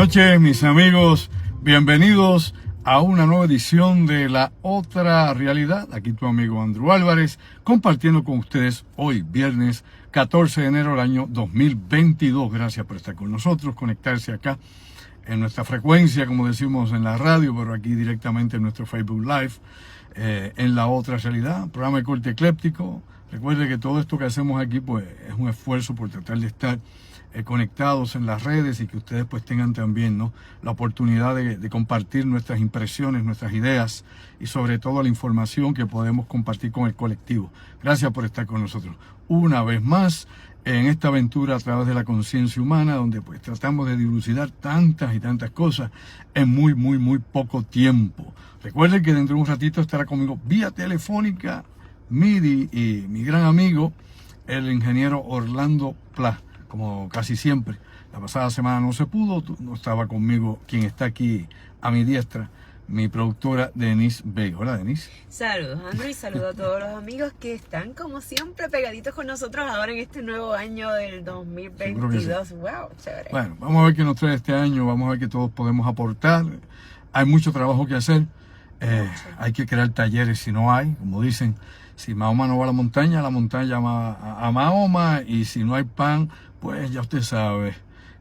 noches, mis amigos. Bienvenidos a una nueva edición de La Otra Realidad. Aquí tu amigo Andrew Álvarez, compartiendo con ustedes hoy, viernes 14 de enero del año 2022. Gracias por estar con nosotros, conectarse acá en nuestra frecuencia, como decimos en la radio, pero aquí directamente en nuestro Facebook Live, en La Otra Realidad, programa de corte ecléptico. Recuerde que todo esto que hacemos aquí pues es un esfuerzo por tratar de estar conectados en las redes y que ustedes pues tengan también, ¿no?, la oportunidad de compartir nuestras impresiones, nuestras ideas y sobre todo la información que podemos compartir con el colectivo. Gracias por estar con nosotros una vez más en esta aventura a través de la conciencia humana, donde pues tratamos de dilucidar tantas y tantas cosas en muy poco tiempo. Recuerden que dentro de un ratito estará conmigo vía telefónica MIDI y mi gran amigo, el ingeniero Orlando Pla, como casi siempre. La pasada semana no se pudo, no estaba conmigo quien está aquí a mi diestra, mi productora Denise Vega. Hola, Denise. Saludos, Andrew, y saludos a todos los amigos que están como siempre pegaditos con nosotros ahora en este nuevo año del 2022. Sí. Wow, chévere. Bueno, vamos a ver qué nos trae este año, vamos a ver qué todos podemos aportar. Hay mucho trabajo que hacer, hay que crear talleres si no hay, como dicen. Si Mahoma no va a la montaña llama a Mahoma, y si no hay pan, pues ya usted sabe,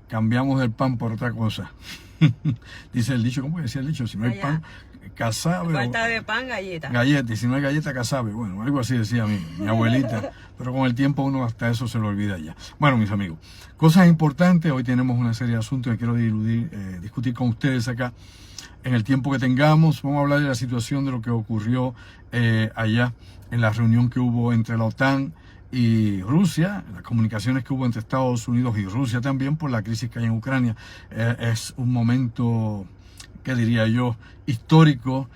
cambiamos el pan por otra cosa. Dice el dicho, ¿cómo decía el dicho? Si no hay pan, casabe. Falta de pan, galleta. Galleta, y si no hay galleta, casabe. Bueno, algo así decía mi abuelita, pero con el tiempo uno hasta eso se lo olvida ya. Bueno, mis amigos, cosas importantes. Hoy tenemos una serie de asuntos que quiero discutir con ustedes acá. En el tiempo que tengamos, vamos a hablar de la situación de lo que ocurrió allá en la reunión que hubo entre la OTAN y Rusia, las comunicaciones que hubo entre Estados Unidos y Rusia también por la crisis que hay en Ucrania. Es un momento, ¿qué diría yo?, histórico.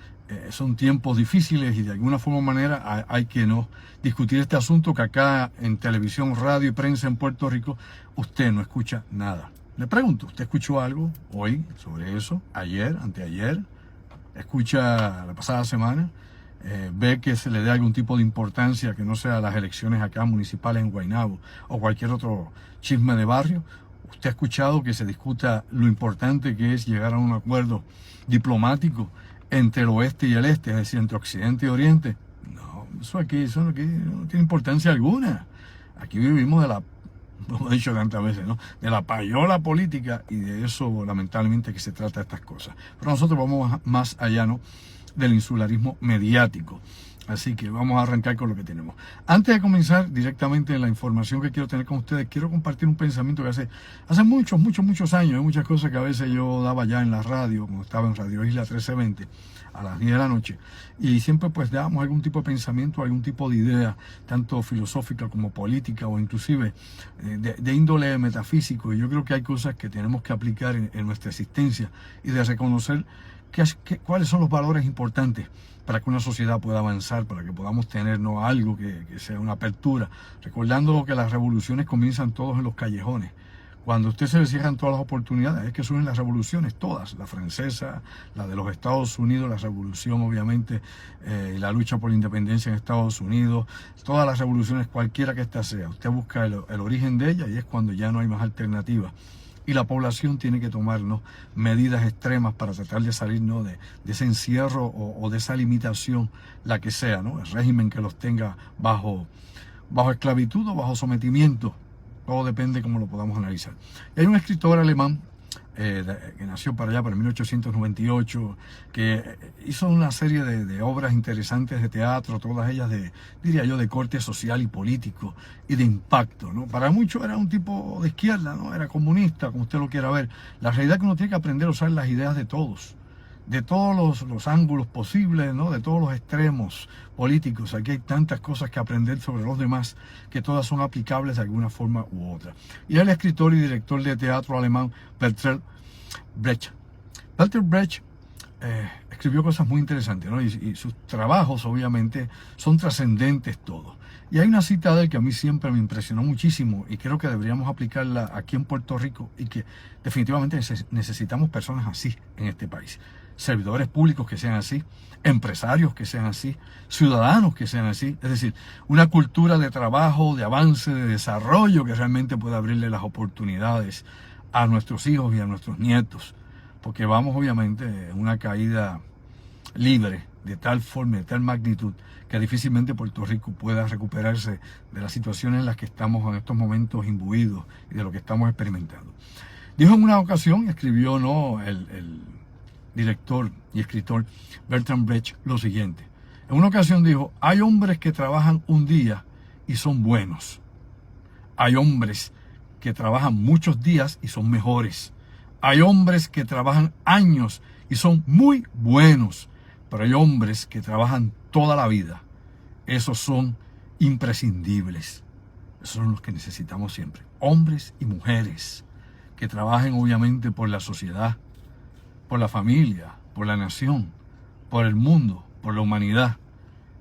Son tiempos difíciles y de alguna forma o manera hay que no discutir este asunto, que acá en televisión, radio y prensa en Puerto Rico usted no escucha nada. Le pregunto, ¿usted escuchó algo hoy sobre eso? ¿Ayer? ¿Anteayer? ¿Escucha la pasada semana? ¿Ve que se le dé algún tipo de importancia que no sea las elecciones acá municipales en Guaynabo o cualquier otro chisme de barrio? ¿Usted ha escuchado que se discuta lo importante que es llegar a un acuerdo diplomático entre el oeste y el este, es decir, entre occidente y oriente? No, eso aquí no tiene importancia alguna. Aquí vivimos de la, como he dicho tantas veces, ¿no?, de la payola política, y de eso lamentablemente que se trata de estas cosas. Pero nosotros vamos más allá, ¿no?, del insularismo mediático. Así que vamos a arrancar con lo que tenemos. Antes de comenzar directamente en la información que quiero tener con ustedes, quiero compartir un pensamiento que hace muchos años, hay muchas cosas que a veces yo daba ya en la radio, cuando estaba en Radio Isla 1320, a las 10 de la noche, y siempre pues dábamos algún tipo de pensamiento, algún tipo de idea, tanto filosófica como política, o inclusive de índole metafísico. Y yo creo que hay cosas que tenemos que aplicar en nuestra existencia, y de reconocer cuáles son los valores importantes para que una sociedad pueda avanzar, para que podamos tener, ¿no?, algo que sea una apertura, recordando que las revoluciones comienzan todos en los callejones. Cuando a usted se le cierran todas las oportunidades, es que surgen las revoluciones todas, la francesa, la de los Estados Unidos, la revolución obviamente, la lucha por la independencia en Estados Unidos, todas las revoluciones, cualquiera que ésta sea, usted busca el origen de ella, y es cuando ya no hay más alternativas. Y la población tiene que tomar, ¿no?, medidas extremas para tratar de salir, ¿no?, de ese encierro o de esa limitación, la que sea, ¿no?, el régimen que los tenga bajo esclavitud o bajo sometimiento. Todo depende cómo lo podamos analizar. Y hay un escritor alemán que nació para allá, para 1898, que hizo una serie de obras interesantes de teatro, todas ellas diría yo, de corte social y político y de impacto, ¿no? Para muchos era un tipo de izquierda, ¿no? Era comunista, como usted lo quiera ver. La realidad es que uno tiene que aprender a usar las ideas de todos los ángulos posibles, ¿no?, de todos los extremos políticos. Aquí hay tantas cosas que aprender sobre los demás, que todas son aplicables de alguna forma u otra. Y el escritor y director de teatro alemán Bertolt Brecht. Bertolt Brecht escribió cosas muy interesantes, ¿no?, y sus trabajos obviamente son trascendentes todos. Y hay una cita de él que a mí siempre me impresionó muchísimo, y creo que deberíamos aplicarla aquí en Puerto Rico, y que definitivamente necesitamos personas así en este país. Servidores públicos que sean así, empresarios que sean así, ciudadanos que sean así. Es decir, una cultura de trabajo, de avance, de desarrollo que realmente pueda abrirle las oportunidades a nuestros hijos y a nuestros nietos. porque vamos obviamente en una caída libre de tal forma, de tal magnitud, que difícilmente Puerto Rico pueda recuperarse de las situaciones en las que estamos en estos momentos imbuidos y de lo que estamos experimentando. Dijo en una ocasión, escribió el director y escritor Bertolt Brecht lo siguiente. En una ocasión dijo, hay hombres que trabajan un día y son buenos. Hay hombres que trabajan muchos días y son mejores. Hay hombres que trabajan años y son muy buenos. Pero hay hombres que trabajan toda la vida. Esos son imprescindibles. Esos son los que necesitamos siempre. Hombres y mujeres que trabajen obviamente por la sociedad, por la familia, por la nación, por el mundo, por la humanidad.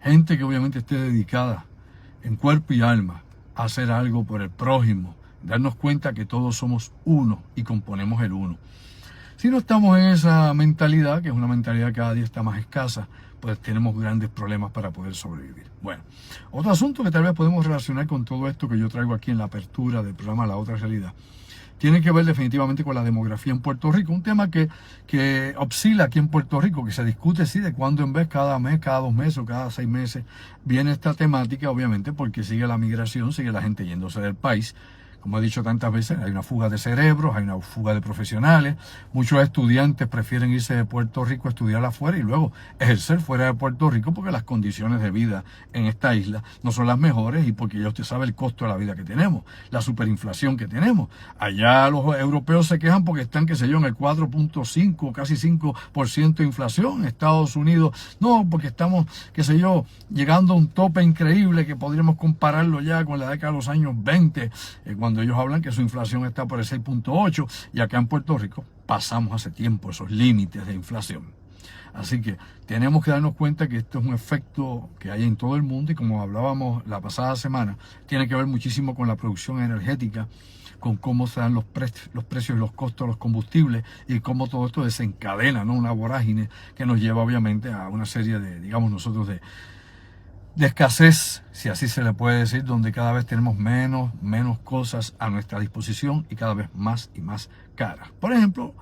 Gente que obviamente esté dedicada en cuerpo y alma a hacer algo por el prójimo, darnos cuenta que todos somos uno y componemos el uno. Si no estamos en esa mentalidad, que es una mentalidad que cada día está más escasa, pues tenemos grandes problemas para poder sobrevivir. Bueno, otro asunto que tal vez podemos relacionar con todo esto que yo traigo aquí en la apertura del programa La Otra Realidad, tiene que ver definitivamente con la demografía en Puerto Rico, un tema que oscila aquí en Puerto Rico, que se discute sí de cuándo en vez, cada mes, cada 2 meses o cada 6 meses, viene esta temática, obviamente, porque sigue la migración, sigue la gente yéndose del país. Como he dicho tantas veces, hay una fuga de cerebros, hay una fuga de profesionales. Muchos estudiantes prefieren irse de Puerto Rico a estudiar afuera y luego ejercer fuera de Puerto Rico porque las condiciones de vida en esta isla no son las mejores y porque ya usted sabe el costo de la vida que tenemos, la superinflación que tenemos. Allá los europeos se quejan porque están, qué sé yo, en el 4.5, casi 5% de inflación. Estados Unidos, no, porque estamos, qué sé yo, llegando a un tope increíble que podríamos compararlo ya con la década de los años 20, cuando ellos hablan que su inflación está por el 6.8 y acá en Puerto Rico pasamos hace tiempo esos límites de inflación. Así que tenemos que darnos cuenta que esto es un efecto que hay en todo el mundo y como hablábamos la pasada semana, tiene que ver muchísimo con la producción energética, con cómo se dan los precios y los costos de los combustibles y cómo todo esto desencadena, ¿no?, una vorágine que nos lleva obviamente a una serie de, digamos nosotros, de escasez, si así se le puede decir, donde cada vez tenemos menos cosas a nuestra disposición y cada vez más y más caras. Por ejemplo,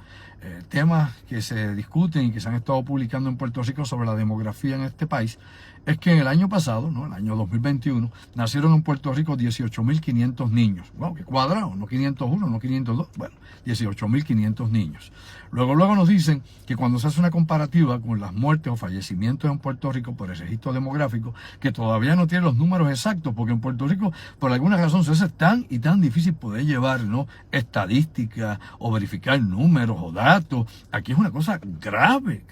temas que se discuten y que se han estado publicando en Puerto Rico sobre la demografía en este país, es que en el año pasado, ¿no?, el año 2021, nacieron en Puerto Rico 18.500 niños. Wow, qué cuadrado, no 501, no 502, bueno, 18.500 niños. Luego nos dicen que cuando se hace una comparativa con las muertes o fallecimientos en Puerto Rico por el registro demográfico, que todavía no tiene los números exactos, porque en Puerto Rico, por alguna razón, se hace tan y tan difícil poder llevar, ¿no?, estadísticas o verificar números o datos. Aquí es una cosa grave.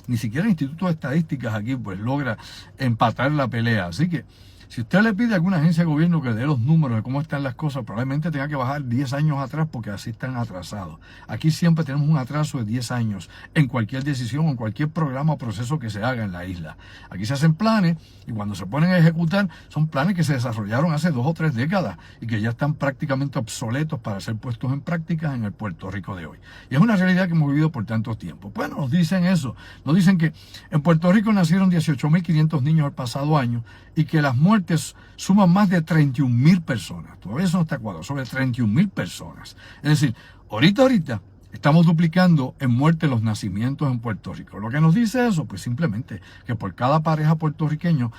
Ni siquiera el Instituto de Estadísticas aquí pues logra empatar la pelea. Así que si usted le pide a alguna agencia de gobierno que dé los números de cómo están las cosas, probablemente tenga que bajar 10 años atrás porque así están atrasados. Aquí siempre tenemos un atraso de 10 años en cualquier decisión, en cualquier programa o proceso que se haga en la isla. Aquí se hacen planes y cuando se ponen a ejecutar son planes que se desarrollaron hace 2 o 3 décadas y que ya están prácticamente obsoletos para ser puestos en práctica en el Puerto Rico de hoy. Y es una realidad que hemos vivido por tanto tiempo. Bueno, nos dicen eso. Nos dicen que en Puerto Rico nacieron 18.500 niños el pasado año y que las muertes suman más de 31.000 personas. Todavía eso no está cuadrado, sobre 31.000 personas. Es decir, ahorita estamos duplicando en muerte los nacimientos en Puerto Rico. Lo que nos dice eso, pues simplemente que por cada pareja de puertorriqueños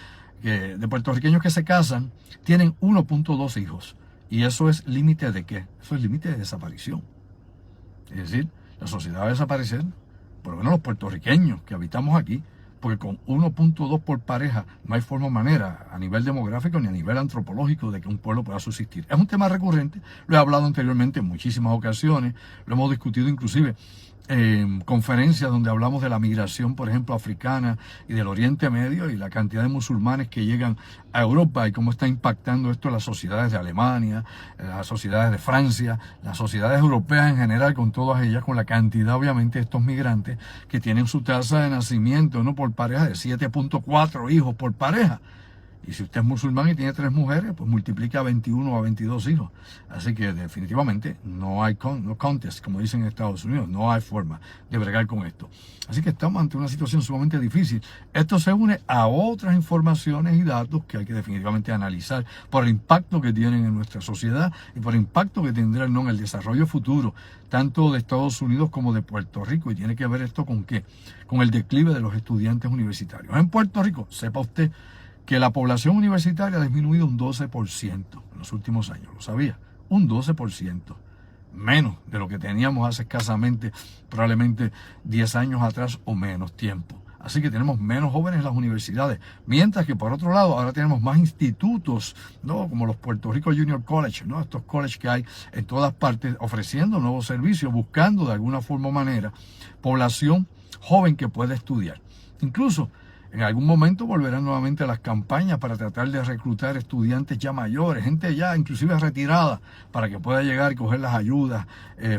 que se casan, tienen 1.2 hijos. ¿Y eso es límite de qué? Eso es límite de desaparición. Es decir, la sociedad va a desaparecer, por lo menos los puertorriqueños que habitamos aquí, porque con 1.2 por pareja no hay forma o manera a nivel demográfico ni a nivel antropológico de que un pueblo pueda subsistir. Es un tema recurrente, lo he hablado anteriormente en muchísimas ocasiones, lo hemos discutido inclusive en conferencias donde hablamos de la migración, por ejemplo, africana y del Oriente Medio y la cantidad de musulmanes que llegan a Europa y cómo está impactando esto en las sociedades de Alemania, las sociedades de Francia, las sociedades europeas en general, con todas ellas, con la cantidad obviamente de estos migrantes que tienen su tasa de nacimiento, ¿no?, por pareja de 7.4 hijos por pareja. Y si usted es musulmán y tiene 3 mujeres, pues multiplica 21 o 22 hijos. Así que definitivamente no hay no contest, como dicen en Estados Unidos, no hay forma de bregar con esto. Así que estamos ante una situación sumamente difícil. Esto se une a otras informaciones y datos que hay que definitivamente analizar por el impacto que tienen en nuestra sociedad y por el impacto que tendrán en el desarrollo futuro, tanto de Estados Unidos como de Puerto Rico. Y tiene que ver esto con ¿qué? Con el declive de los estudiantes universitarios. En Puerto Rico, sepa usted que la población universitaria ha disminuido un 12% en los últimos años. ¿Lo sabía? Un 12%. Menos de lo que teníamos hace escasamente, probablemente 10 años atrás o menos tiempo. Así que tenemos menos jóvenes en las universidades. Mientras que por otro lado, ahora tenemos más institutos, ¿no? Como los Puerto Rico Junior College, ¿no? Estos colleges que hay en todas partes ofreciendo nuevos servicios, buscando de alguna forma o manera población joven que pueda estudiar. Incluso en algún momento volverán nuevamente a las campañas para tratar de reclutar estudiantes ya mayores, gente ya inclusive retirada, para que pueda llegar y coger las ayudas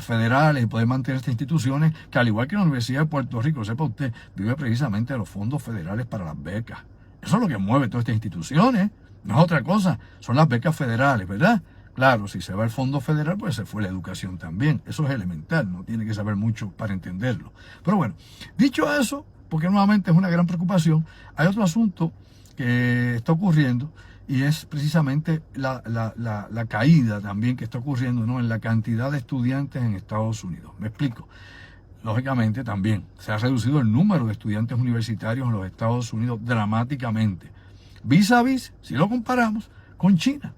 federales y poder mantener estas instituciones, que al igual que la Universidad de Puerto Rico, sepa usted, vive precisamente de los fondos federales para las becas. Eso es lo que mueve todas estas instituciones, no es otra cosa, son las becas federales, ¿verdad? Claro, si se va el fondo federal, pues se fue la educación también. Eso es elemental, no tiene que saber mucho para entenderlo. Pero bueno, dicho eso, porque nuevamente es una gran preocupación, hay otro asunto que está ocurriendo y es precisamente la caída también que está ocurriendo, ¿no? En la cantidad de estudiantes en Estados Unidos. Me explico. Lógicamente también se ha reducido el número de estudiantes universitarios en los Estados Unidos dramáticamente. Vis a vis, si lo comparamos con China,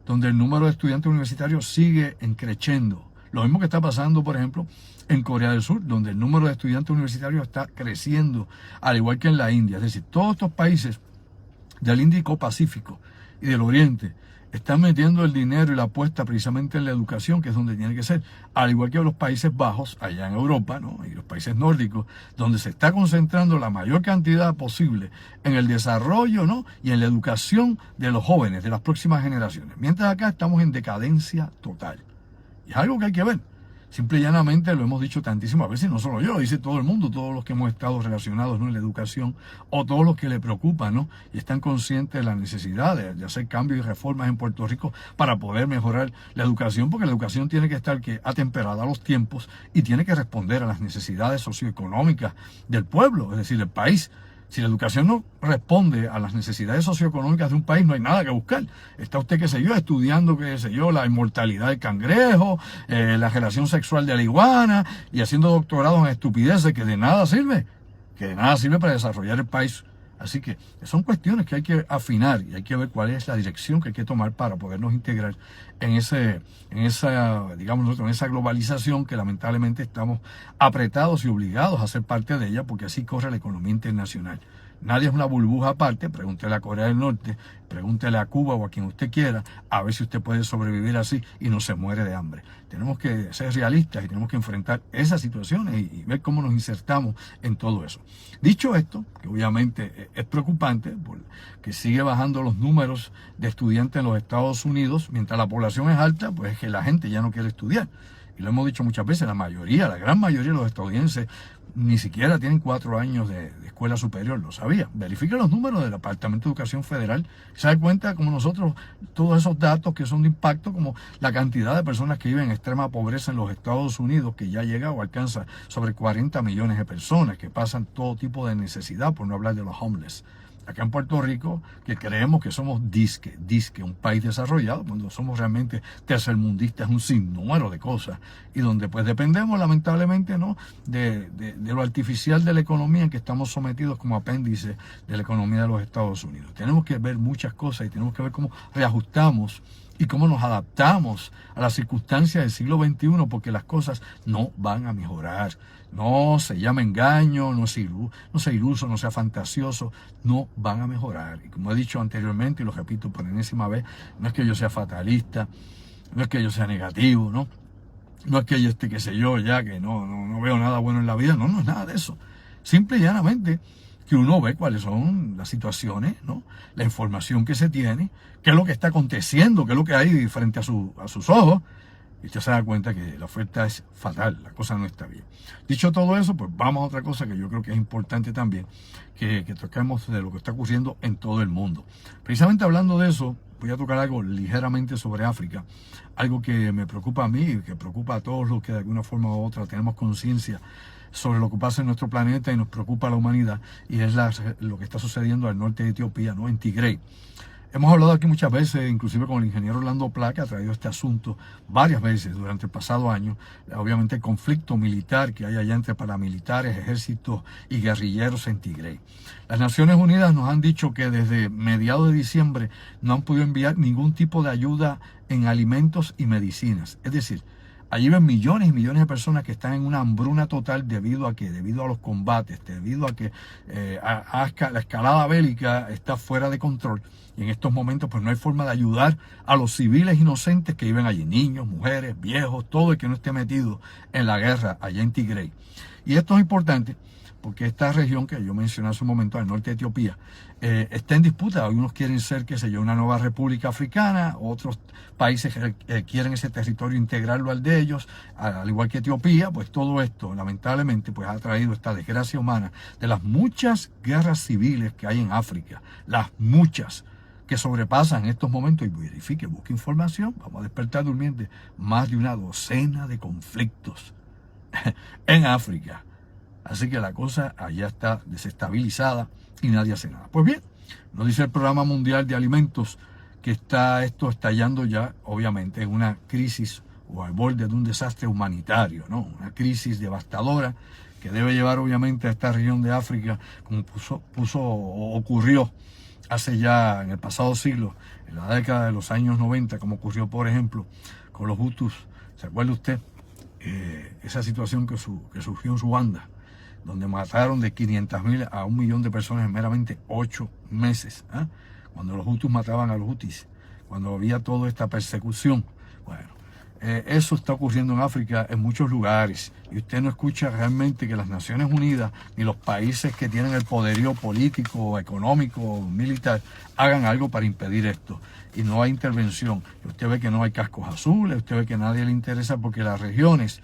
donde el número de estudiantes universitarios sigue creciendo. Lo mismo que está pasando, por ejemplo, en Corea del Sur, donde el número de estudiantes universitarios está creciendo, al igual que en la India. Es decir, todos estos países del Índico-Pacífico y del Oriente están metiendo el dinero y la apuesta precisamente en la educación, que es donde tiene que ser, al igual que los Países Bajos, allá en Europa, ¿no? Y los países nórdicos, donde se está concentrando la mayor cantidad posible en el desarrollo, ¿no? Y en la educación de los jóvenes, de las próximas generaciones. Mientras acá estamos en decadencia total. Y es algo que hay que ver. Simple y llanamente lo hemos dicho tantísimas veces, no solo yo, lo dice todo el mundo, todos los que hemos estado relacionados, ¿no? En la educación, o todos los que le preocupan, ¿no? Y están conscientes de la necesidad de hacer cambios y reformas en Puerto Rico para poder mejorar la educación, porque la educación tiene que estar atemperada a los tiempos y tiene que responder a las necesidades socioeconómicas del pueblo, es decir, del país. Si la educación no responde a las necesidades socioeconómicas de un país, no hay nada que buscar. Está usted, qué sé yo, estudiando, qué sé yo, la inmortalidad del cangrejo, la relación sexual de la iguana y haciendo doctorados en estupideces que de nada sirve, para desarrollar el país. Así que son cuestiones que hay que afinar y hay que ver cuál es la dirección que hay que tomar para podernos integrar en esa globalización que lamentablemente estamos apretados y obligados a ser parte de ella, porque así corre la economía internacional. Nadie es una burbuja aparte. Pregúntele a Corea del Norte, pregúntele a Cuba o a quien usted quiera, a ver si usted puede sobrevivir así y no se muere de hambre. Tenemos que ser realistas y tenemos que enfrentar esas situaciones y ver cómo nos insertamos en todo eso. Dicho esto, que obviamente es preocupante, porque sigue bajando los números de estudiantes en los Estados Unidos, mientras la población es alta, pues es que la gente ya no quiere estudiar. Y lo hemos dicho muchas veces, la gran mayoría de los estadounidenses ni siquiera tienen 4 años de escuela superior, lo sabía. Verifique los números del Departamento de Educación Federal, se da cuenta como nosotros, todos esos datos que son de impacto, como la cantidad de personas que viven en extrema pobreza en los Estados Unidos, que ya llega o alcanza sobre 40 millones de personas, que pasan todo tipo de necesidad, por no hablar de los homeless. Acá en Puerto Rico, que creemos que somos un país desarrollado, cuando somos realmente tercermundistas, un sinnúmero de cosas, y donde pues dependemos lamentablemente, ¿no? de lo artificial de la economía en que estamos sometidos como apéndice de la economía de los Estados Unidos. Tenemos que ver muchas cosas y tenemos que ver cómo reajustamos y cómo nos adaptamos a las circunstancias del siglo XXI, porque las cosas no van a mejorar. No se llama engaño, no sea iluso, no sea fantasioso, no van a mejorar. Y como he dicho anteriormente, y lo repito por enésima vez, no es que yo sea fatalista, no es que yo sea negativo, ¿no? No es que yo esté, qué sé yo, ya que no veo nada bueno en la vida, no es nada de eso. Simple y llanamente que uno ve cuáles son las situaciones, ¿no? La información que se tiene, qué es lo que está aconteciendo, qué es lo que hay frente a sus ojos, Y usted se da cuenta que la oferta es fatal, la cosa no está bien. Dicho todo eso, pues vamos a otra cosa que yo creo que es importante también, que toquemos de lo que está ocurriendo en todo el mundo. Precisamente hablando de eso, voy a tocar algo ligeramente sobre África, algo que me preocupa a mí y que preocupa a todos los que de alguna forma u otra tenemos conciencia sobre lo que pasa en nuestro planeta y nos preocupa a la humanidad, y es lo que está sucediendo al norte de Etiopía, ¿no? En Tigray. Hemos hablado aquí muchas veces, inclusive con el ingeniero Orlando Pla, que ha traído este asunto varias veces durante el pasado año. Obviamente el conflicto militar que hay allá entre paramilitares, ejércitos y guerrilleros en Tigray. Las Naciones Unidas nos han dicho que desde mediados de diciembre no han podido enviar ningún tipo de ayuda en alimentos y medicinas. Es decir, allí ven millones y millones de personas que están en una hambruna total debido a los combates, debido a que la escalada bélica está fuera de control. Y en estos momentos pues no hay forma de ayudar a los civiles inocentes que viven allí, niños, mujeres, viejos, todo el que no esté metido en la guerra allá en Tigray. Y esto es importante porque esta región que yo mencioné hace un momento, al norte de Etiopía, está en disputa. Algunos quieren ser, qué sé yo, una nueva república africana, otros países quieren ese territorio integrarlo al de ellos, al igual que Etiopía. Pues todo esto, lamentablemente, pues ha traído esta desgracia humana de las muchas guerras civiles que hay en África, las muchas que sobrepasan en estos momentos, y verifique, busque información, vamos a despertar durmientes, más de una docena de conflictos en África. Así que la cosa allá está desestabilizada y nadie hace nada. Pues bien, nos dice el Programa Mundial de Alimentos que está esto estallando ya, obviamente, en una crisis o al borde de un desastre humanitario, ¿no? Una crisis devastadora que debe llevar, obviamente, a esta región de África, como ocurrió hace ya en el pasado siglo, en la década de los años 90, como ocurrió, por ejemplo, con los Hutus. ¿Se acuerda usted? Esa situación que surgió en Ruanda, donde mataron de 500.000 a 1 millón de personas en meramente 8 meses, ¿eh? Cuando los Hutus mataban a los Hutis, cuando había toda esta persecución. Bueno, eso está ocurriendo en África en muchos lugares, y usted no escucha realmente que las Naciones Unidas ni los países que tienen el poderío político, económico, militar hagan algo para impedir esto, y no hay intervención. Usted ve que no hay cascos azules, usted ve que a nadie le interesa, porque las regiones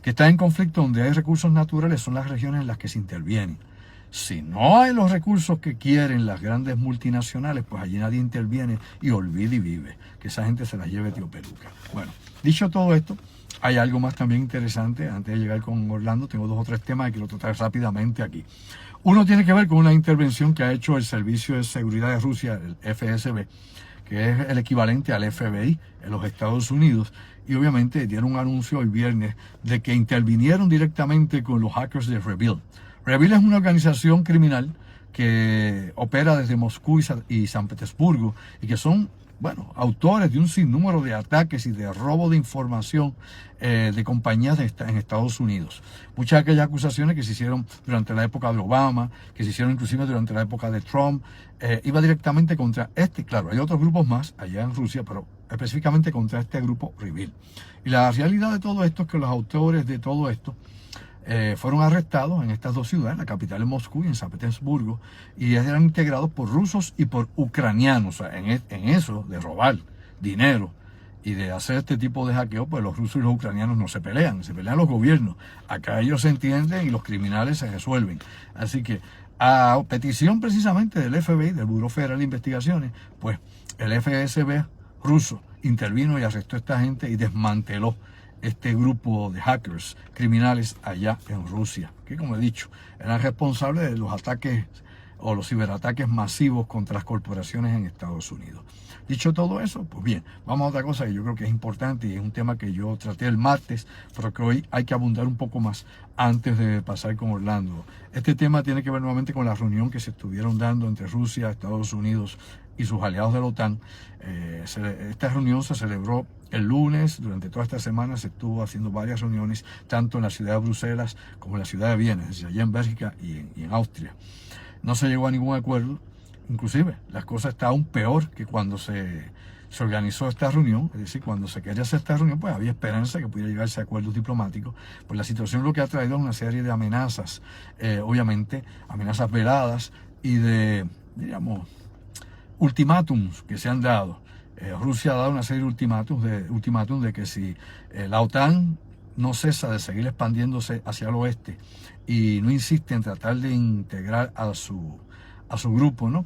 que están en conflicto donde hay recursos naturales son las regiones en las que se intervienen. Si no hay los recursos que quieren las grandes multinacionales, pues allí nadie interviene, y olvide y vive, que esa gente se la lleve tío peluca. Bueno, dicho todo esto, hay algo más también interesante. Antes de llegar con Orlando, tengo 2 o 3 temas que quiero tratar rápidamente aquí. Uno tiene que ver con una intervención que ha hecho el Servicio de Seguridad de Rusia, el FSB, que es el equivalente al FBI en los Estados Unidos, y obviamente dieron un anuncio el viernes de que intervinieron directamente con los hackers de Revil. Revil es una organización criminal que opera desde Moscú y San Petersburgo, y que son, bueno, autores de un sinnúmero de ataques y de robo de información de compañías en Estados Unidos. Muchas de aquellas acusaciones que se hicieron durante la época de Obama, que se hicieron inclusive durante la época de Trump, iba directamente contra claro, hay otros grupos más allá en Rusia, pero específicamente contra este grupo Revil. Y la realidad de todo esto es que los autores de todo esto fueron arrestados en estas 2 ciudades, la capital en Moscú y en San Petersburgo, y eran integrados por rusos y por ucranianos. O sea, en eso de robar dinero y de hacer este tipo de hackeo, pues los rusos y los ucranianos no se pelean, se pelean los gobiernos. Acá ellos se entienden y los criminales se resuelven. Así que, a petición precisamente del FBI, del Buró Federal de Investigaciones, pues el FSB ruso intervino y arrestó a esta gente y desmanteló este grupo de hackers criminales allá en Rusia, que, como he dicho, eran responsables de los ataques o los ciberataques masivos contra las corporaciones en Estados Unidos. Dicho todo eso, pues bien, vamos a otra cosa que yo creo que es importante, y es un tema que yo traté el martes, pero que hoy hay que abundar un poco más antes de pasar con Orlando. Este tema tiene que ver nuevamente con la reunión que se estuvieron dando entre Rusia, Estados Unidos y sus aliados de la OTAN. Esta reunión se celebró el lunes. Durante toda esta semana se estuvo haciendo varias reuniones, tanto en la ciudad de Bruselas como en la ciudad de Viena, es decir, allá en Bélgica y en Austria. No se llegó a ningún acuerdo. Inclusive, las cosas están aún peor que cuando se organizó esta reunión. Es decir, cuando se quería hacer esta reunión, pues había esperanza que pudiera llegarse a acuerdos diplomáticos. Pues la situación lo que ha traído es una serie de amenazas, obviamente, amenazas veladas y de, digamos, ultimátums que se han dado Rusia ha dado una serie de ultimátum de que si la OTAN no cesa de seguir expandiéndose hacia el oeste y no insiste en tratar de integrar a su grupo, ¿no?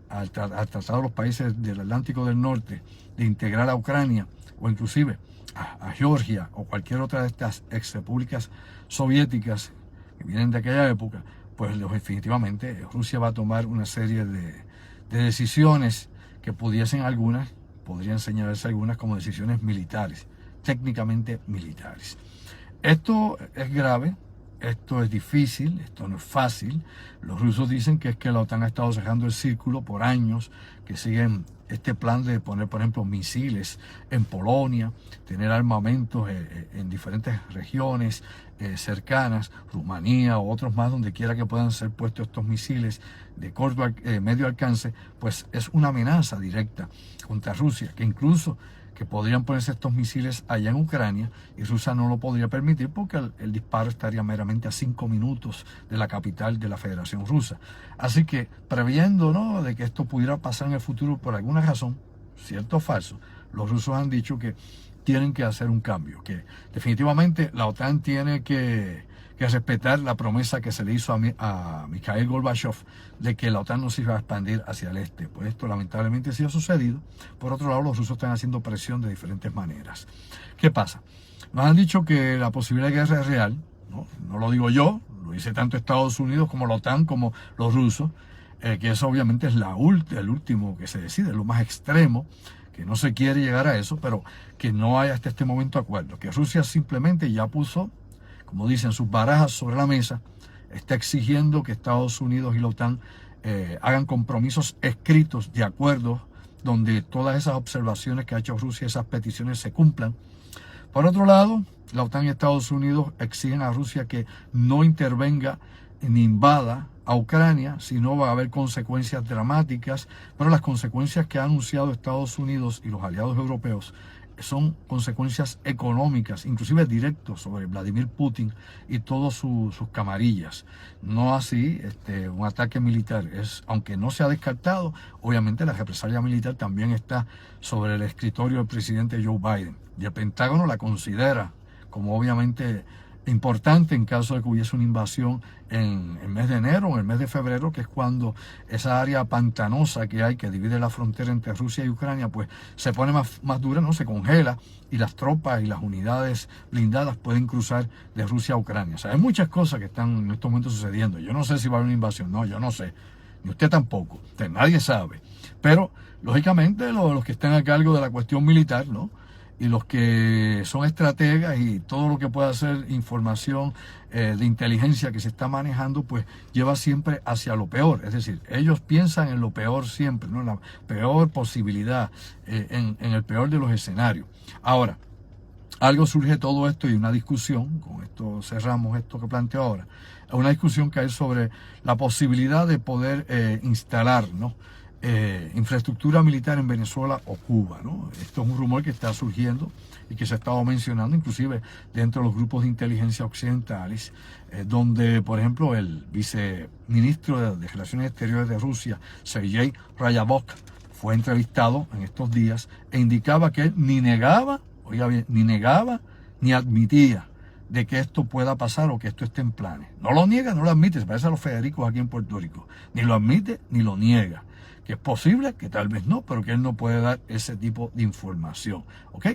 Al Tratado de los Países del Atlántico del Norte, de integrar a Ucrania o inclusive a Georgia o cualquier otra de estas ex repúblicas soviéticas que vienen de aquella época, pues definitivamente Rusia va a tomar una serie de decisiones que podrían señalarse algunas como decisiones militares, técnicamente militares. Esto es grave, esto es difícil, esto no es fácil. Los rusos dicen que es que la OTAN ha estado cerrando el círculo por años, que siguen este plan de poner, por ejemplo, misiles en Polonia, tener armamentos en diferentes regiones cercanas, Rumanía o otros más, donde quiera que puedan ser puestos estos misiles de corto, medio alcance, pues es una amenaza directa contra Rusia, que incluso que podrían ponerse estos misiles allá en Ucrania y Rusia no lo podría permitir porque el disparo estaría meramente a 5 minutos de la capital de la Federación Rusa. Así que previendo, ¿no?, de que esto pudiera pasar en el futuro por alguna razón, cierto o falso, los rusos han dicho que tienen que hacer un cambio, que definitivamente la OTAN tiene que respetar la promesa que se le hizo a Mikhail Gorbachev de que la OTAN no se iba a expandir hacia el este. Pues esto lamentablemente sí ha sucedido. Por otro lado, los rusos están haciendo presión de diferentes maneras. ¿Qué pasa? Nos han dicho que la posibilidad de guerra es real, no lo digo yo, lo dice tanto Estados Unidos como la OTAN como los rusos, que eso obviamente es el último que se decide, lo más extremo, que no se quiere llegar a eso, pero que no hay hasta este momento acuerdo, que Rusia simplemente ya puso, como dicen, sus barajas sobre la mesa, está exigiendo que Estados Unidos y la OTAN hagan compromisos escritos de acuerdos donde todas esas observaciones que ha hecho Rusia, esas peticiones se cumplan. Por otro lado, la OTAN y Estados Unidos exigen a Rusia que no intervenga ni invada a Ucrania, si no va a haber consecuencias dramáticas, pero las consecuencias que ha anunciado Estados Unidos y los aliados europeos son consecuencias económicas, inclusive directos sobre Vladimir Putin y todos sus camarillas. No así un ataque militar. Aunque no se ha descartado, obviamente la represalia militar también está sobre el escritorio del presidente Joe Biden. Y el Pentágono la considera como obviamente importante en caso de que hubiese una invasión en el mes de enero o en el mes de febrero, que es cuando esa área pantanosa que hay, que divide la frontera entre Rusia y Ucrania, pues se pone más dura, ¿no? Se congela y las tropas y las unidades blindadas pueden cruzar de Rusia a Ucrania. O sea, hay muchas cosas que están en estos momentos sucediendo. Yo no sé si va a haber una invasión, no, yo no sé. Ni usted tampoco. Nadie sabe. Pero, lógicamente, los que están a cargo de la cuestión militar, ¿no?, y los que son estrategas y todo lo que pueda ser información de inteligencia que se está manejando, pues lleva siempre hacia lo peor. Es decir, ellos piensan en lo peor siempre, ¿no?, en la peor posibilidad, en el peor de los escenarios. Ahora, algo surge de todo esto y una discusión, con esto cerramos esto que planteo ahora, una discusión que hay sobre la posibilidad de poder instalar, ¿no?, infraestructura militar en Venezuela o Cuba, ¿no? Esto es un rumor que está surgiendo y que se ha estado mencionando inclusive dentro de los grupos de inteligencia occidentales, donde, por ejemplo, el viceministro de Relaciones Exteriores de Rusia, Sergei Ryabkov, fue entrevistado en estos días e indicaba que él ni negaba, oiga bien, ni negaba ni admitía de que esto pueda pasar o que esto esté en planes. No lo niega, no lo admite, se parece a los Federicos aquí en Puerto Rico. Ni lo admite ni lo niega. Que es posible, que tal vez no, pero que él no puede dar ese tipo de información. ¿Ok?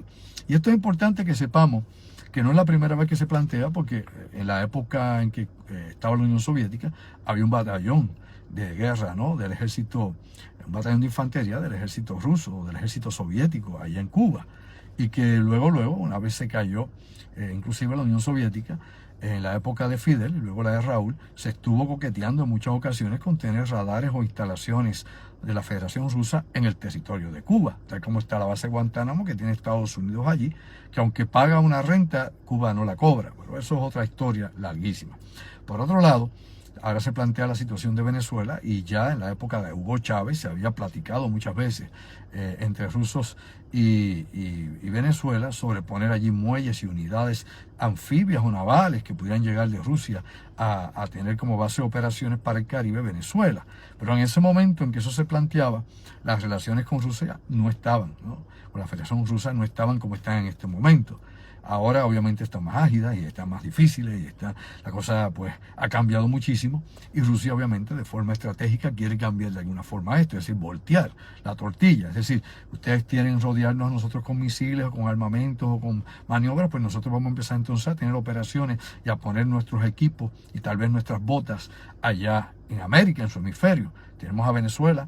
Y esto es importante que sepamos que no es la primera vez que se plantea, porque en la época en que estaba la Unión Soviética, había un batallón de guerra, ¿no?, del ejército, un batallón de infantería del ejército ruso o del ejército soviético allá en Cuba. Y que luego, una vez se cayó, inclusive la Unión Soviética, en la época de Fidel y luego la de Raúl, se estuvo coqueteando en muchas ocasiones con tener radares o instalaciones de la Federación Rusa en el territorio de Cuba, tal como está la base Guantánamo que tiene Estados Unidos allí, que aunque paga una renta, Cuba no la cobra. Pero eso es otra historia larguísima. Por otro lado, ahora se plantea la situación de Venezuela y ya en la época de Hugo Chávez se había platicado muchas veces entre rusos y Venezuela sobre poner allí muelles y unidades anfibias o navales que pudieran llegar de Rusia a tener como base de operaciones para el Caribe Venezuela. Pero en ese momento en que eso se planteaba, las relaciones con Rusia no estaban, ¿no? Con la Federación Rusa no estaban como están en este momento. Ahora obviamente están más ágidas y están más difíciles y la cosa pues ha cambiado muchísimo y Rusia obviamente de forma estratégica quiere cambiar de alguna forma esto, es decir, voltear la tortilla, es decir, ustedes quieren rodearnos a nosotros con misiles o con armamentos o con maniobras, pues nosotros vamos a empezar entonces a tener operaciones y a poner nuestros equipos y tal vez nuestras botas allá en América, en su hemisferio. Tenemos a Venezuela,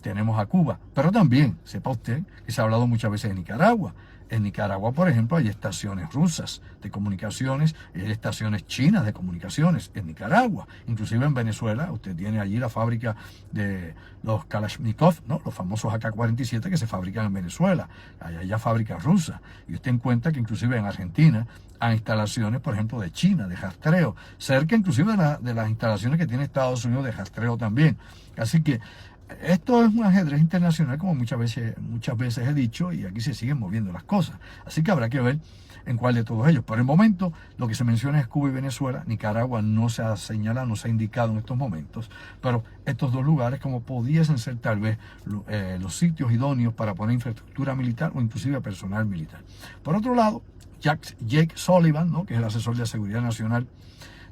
tenemos a Cuba, pero también, sepa usted, que se ha hablado muchas veces de Nicaragua. En Nicaragua, por ejemplo, hay estaciones rusas de comunicaciones, hay estaciones chinas de comunicaciones en Nicaragua. Inclusive en Venezuela, usted tiene allí la fábrica de los Kalashnikov, ¿no? Los famosos AK-47 que se fabrican en Venezuela. Hay allá fábricas rusas. Y usted encuentra que inclusive en Argentina hay instalaciones, por ejemplo, de China, de rastreo, cerca inclusive de las instalaciones que tiene Estados Unidos de rastreo también. Así que esto es un ajedrez internacional, como muchas veces he dicho, y aquí se siguen moviendo las cosas. Así que habrá que ver en cuál de todos ellos. Por el momento, lo que se menciona es Cuba y Venezuela. Nicaragua no se ha señalado, no se ha indicado en estos momentos, pero estos dos lugares como pudiesen ser tal vez los sitios idóneos para poner infraestructura militar o inclusive personal militar. Por otro lado, Jake Sullivan, ¿no? Que es el asesor de seguridad nacional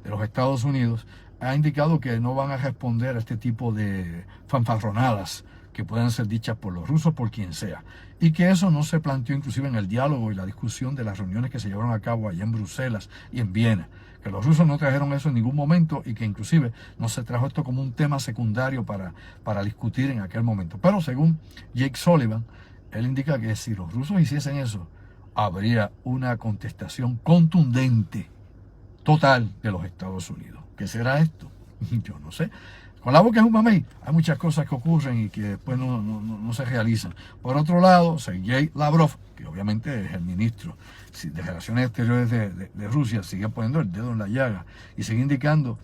de los Estados Unidos, ha indicado que no van a responder a este tipo de fanfarronadas que puedan ser dichas por los rusos, por quien sea. Y que eso no se planteó inclusive en el diálogo y la discusión de las reuniones que se llevaron a cabo allá en Bruselas y en Viena. Que los rusos no trajeron eso en ningún momento y que inclusive no se trajo esto como un tema secundario para discutir en aquel momento. Pero según Jake Sullivan, él indica que si los rusos hiciesen eso, habría una contestación contundente, total de los Estados Unidos. ¿Qué será esto? Yo no sé. Con la boca es un mamey. Hay muchas cosas que ocurren y que después no se realizan. Por otro lado, Sergei Lavrov, que obviamente es el ministro de Relaciones Exteriores de Rusia, sigue poniendo el dedo en la llaga y sigue indicando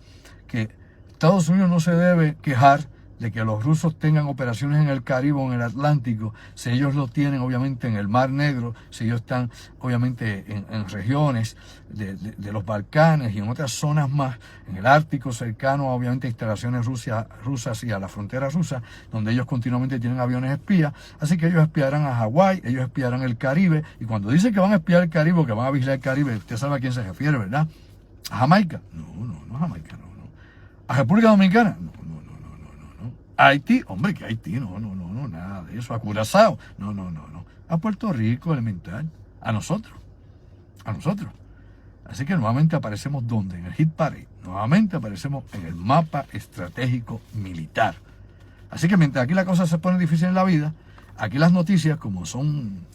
que Estados Unidos no se debe quejar de que los rusos tengan operaciones en el Caribe o en el Atlántico, si ellos lo tienen obviamente en el Mar Negro, si ellos están obviamente en regiones de los Balcanes y en otras zonas más, en el Ártico cercano obviamente a instalaciones rusas y a la frontera rusa, donde ellos continuamente tienen aviones espías, así que ellos espiarán a Hawái, ellos espiarán el Caribe, y cuando dicen que van a espiar el Caribe o que van a vigilar el Caribe, usted sabe a quién se refiere, ¿verdad? ¿A Jamaica? No a Jamaica, no. ¿A República Dominicana? No. Haití, hombre, que Haití, no, nada de eso. A Curazao, no. A Puerto Rico, elemental. A nosotros. Así que nuevamente aparecemos ¿dónde? En el hit parade. Nuevamente aparecemos en el mapa estratégico militar. Así que mientras aquí la cosa se pone difícil en la vida, aquí las noticias, como son,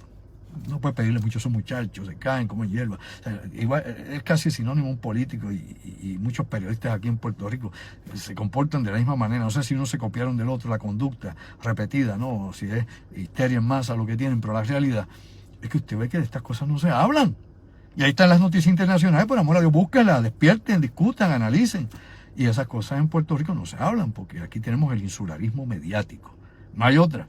no puede pedirle mucho a esos muchachos, se caen como en hierba. O sea, igual es casi sinónimo un político y muchos periodistas aquí en Puerto Rico se comportan de la misma manera. No sé si uno se copiaron del otro la conducta repetida, ¿no? Si es histeria en masa lo que tienen, pero la realidad es que usted ve que de estas cosas no se hablan. Y ahí están las noticias internacionales, por amor a Dios, búsquenlas, despierten, discutan, analicen. Y esas cosas en Puerto Rico no se hablan, porque aquí tenemos el insularismo mediático. No hay otra.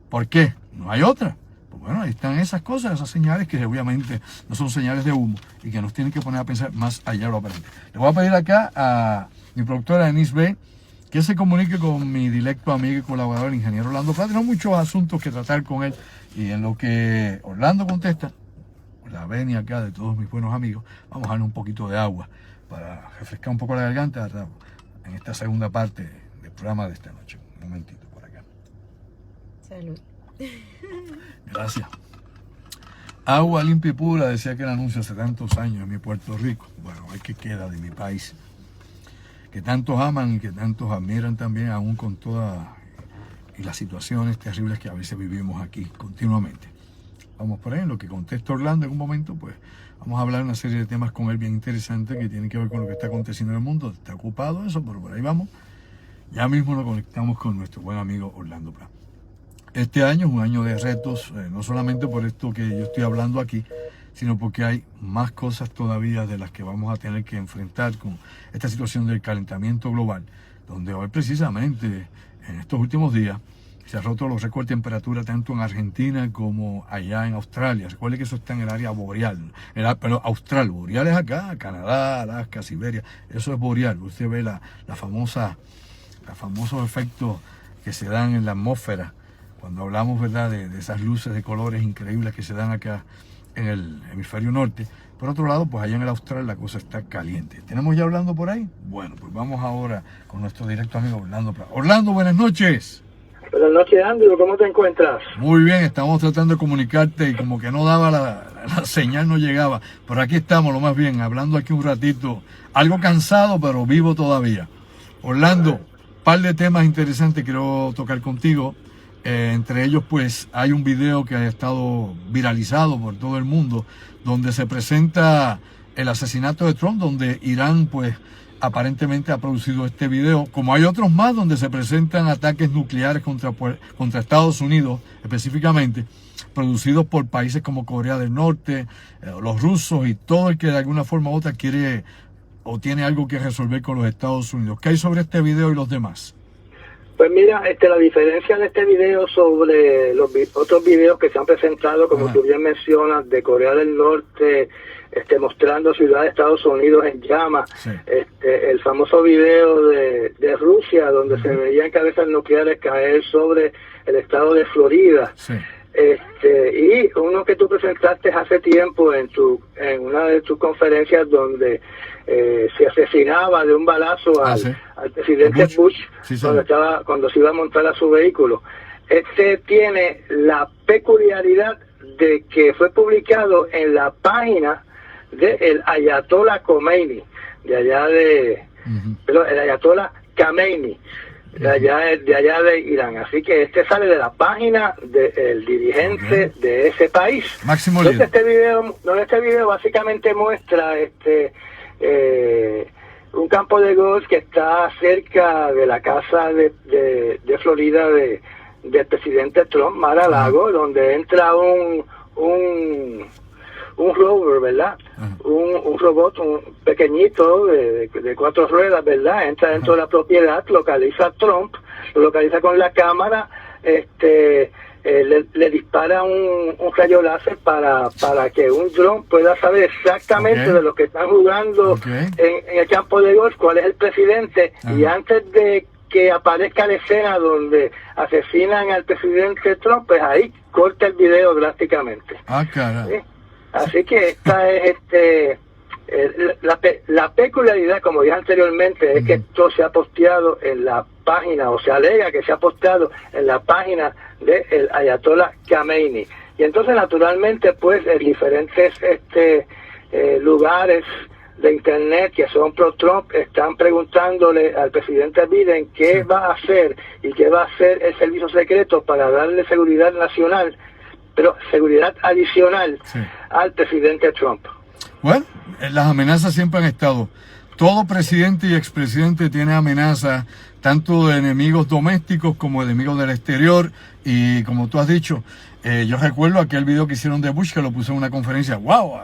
¿Por qué? No hay otra. Pues bueno, ahí están esas cosas, esas señales que obviamente no son señales de humo y que nos tienen que poner a pensar más allá de lo aparente. Le voy a pedir acá a mi productora Denise B que se comunique con mi directo amigo y colaborador, el ingeniero Orlando Prat. Tengo muchos asuntos que tratar con él y en lo que Orlando contesta, la venia acá de todos mis buenos amigos, vamos a darle un poquito de agua para refrescar un poco la garganta en esta segunda parte del programa de esta noche. Un momentito por acá. Salud. Gracias. Agua limpia y pura, decía que el anuncio hace tantos años en mi Puerto Rico. Bueno, hay que queda de mi país, que tantos aman y que tantos admiran también, aún con todas y las situaciones terribles que a veces vivimos aquí continuamente. Vamos por ahí, en lo que contesta Orlando en un momento, pues vamos a hablar una serie de temas con él bien interesantes que tienen que ver con lo que está aconteciendo en el mundo. Está ocupado eso, pero por ahí vamos. Ya mismo nos conectamos con nuestro buen amigo Orlando Prat. Este año es un año de retos, no solamente por esto que yo estoy hablando aquí, sino porque hay más cosas todavía de las que vamos a tener que enfrentar con esta situación del calentamiento global, donde hoy precisamente, en estos últimos días, se han roto los récords de temperatura tanto en Argentina como allá en Australia. Recuerde que eso está en el área boreal, pero austral, boreal es acá, Canadá, Alaska, Siberia, eso es boreal. Usted ve los famosos efectos que se dan en la atmósfera cuando hablamos, ¿verdad?, de esas luces de colores increíbles que se dan acá en el hemisferio norte. Por otro lado, pues allá en el austral la cosa está caliente. ¿Tenemos ya Orlando por ahí? Bueno, pues vamos ahora con nuestro directo amigo Orlando. Orlando, buenas noches. Buenas noches, Andrew, ¿cómo te encuentras? Muy bien, estamos tratando de comunicarte y como que no daba la señal, no llegaba. Pero aquí estamos, lo más bien, hablando aquí un ratito, algo cansado, pero vivo todavía. Orlando, par de temas interesantes quiero tocar contigo. Entre ellos, pues, hay un video que ha estado viralizado por todo el mundo, donde se presenta el asesinato de Trump, donde Irán, pues, aparentemente ha producido este video, como hay otros más donde se presentan ataques nucleares contra Estados Unidos, específicamente, producidos por países como Corea del Norte, los rusos y todo el que de alguna forma u otra quiere o tiene algo que resolver con los Estados Unidos. ¿Qué hay sobre este video y los demás? Pues mira, la diferencia de este video sobre los otros videos que se han presentado, como tú bien mencionas, de Corea del Norte, mostrando ciudades de Estados Unidos en llamas, sí. El famoso video de Rusia, donde se veían cabezas nucleares caer sobre el estado de Florida. Sí. Y uno que tú presentaste hace tiempo en una de tus conferencias donde se asesinaba de un balazo al presidente Bush, sí, cuando se iba a montar a su vehículo. Tiene la peculiaridad de que fue publicado en la página del Ayatollah Khomeini, de allá perdón, el Ayatollah Khamenei, de allá de Irán. Así que sale de la página del dirigente de ese país. Máximo líder. Este video básicamente muestra un campo de golf que está cerca de la casa de Florida del presidente Trump, Mar-a-Lago, donde entra un rover, ¿verdad? Un robot, un pequeñito de 4 ruedas, ¿verdad? Entra dentro de la propiedad, localiza a Trump, lo localiza con la cámara, le dispara un rayo láser para que un dron pueda saber exactamente de lo que están jugando en el campo de golf, cuál es el presidente, y antes de que aparezca la escena donde asesinan al presidente Trump, pues ahí corta el video drásticamente. Caray. ¿Sí? Así que esta es la peculiaridad, como dije anteriormente, es que esto se ha posteado en la página, o se alega que se ha posteado en la página del Ayatollah Khamenei. Y entonces, naturalmente, pues, en diferentes lugares de internet que son pro-Trump están preguntándole al presidente Biden qué va a hacer y qué va a hacer el servicio secreto para darle seguridad nacional, pero seguridad adicional al presidente Trump. Bueno, las amenazas siempre han estado. Todo presidente y expresidente tiene amenazas, tanto de enemigos domésticos como de enemigos del exterior. Y como tú has dicho, yo recuerdo aquel video que hicieron de Bush, que lo puse en una conferencia,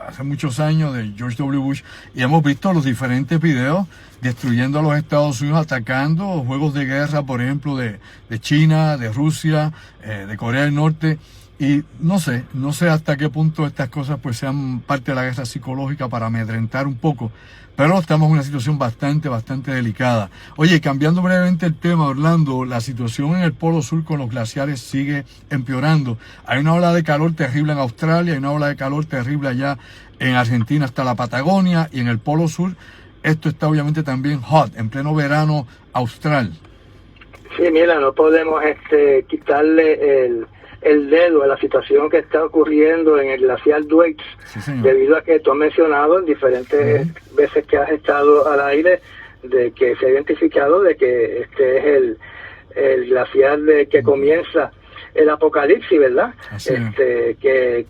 hace muchos años, de George W. Bush, y hemos visto los diferentes videos destruyendo a los Estados Unidos, atacando juegos de guerra, por ejemplo, de China, de Rusia, de Corea del Norte. Y no sé hasta qué punto estas cosas pues sean parte de la guerra psicológica para amedrentar un poco, pero estamos en una situación bastante delicada. Oye, cambiando brevemente el tema, Orlando, la situación en el Polo Sur con los glaciares sigue empeorando. Hay una ola de calor terrible en Australia, hay una ola de calor terrible allá en Argentina hasta la Patagonia, y en el Polo Sur esto está obviamente también hot, en pleno verano austral. Sí, mira, no podemos quitarle el dedo a la situación que está ocurriendo en el glaciar Dwight, debido a que tú has mencionado en diferentes veces que has estado al aire de que se ha identificado de que este es el glaciar que comienza el apocalipsis, ¿verdad? Que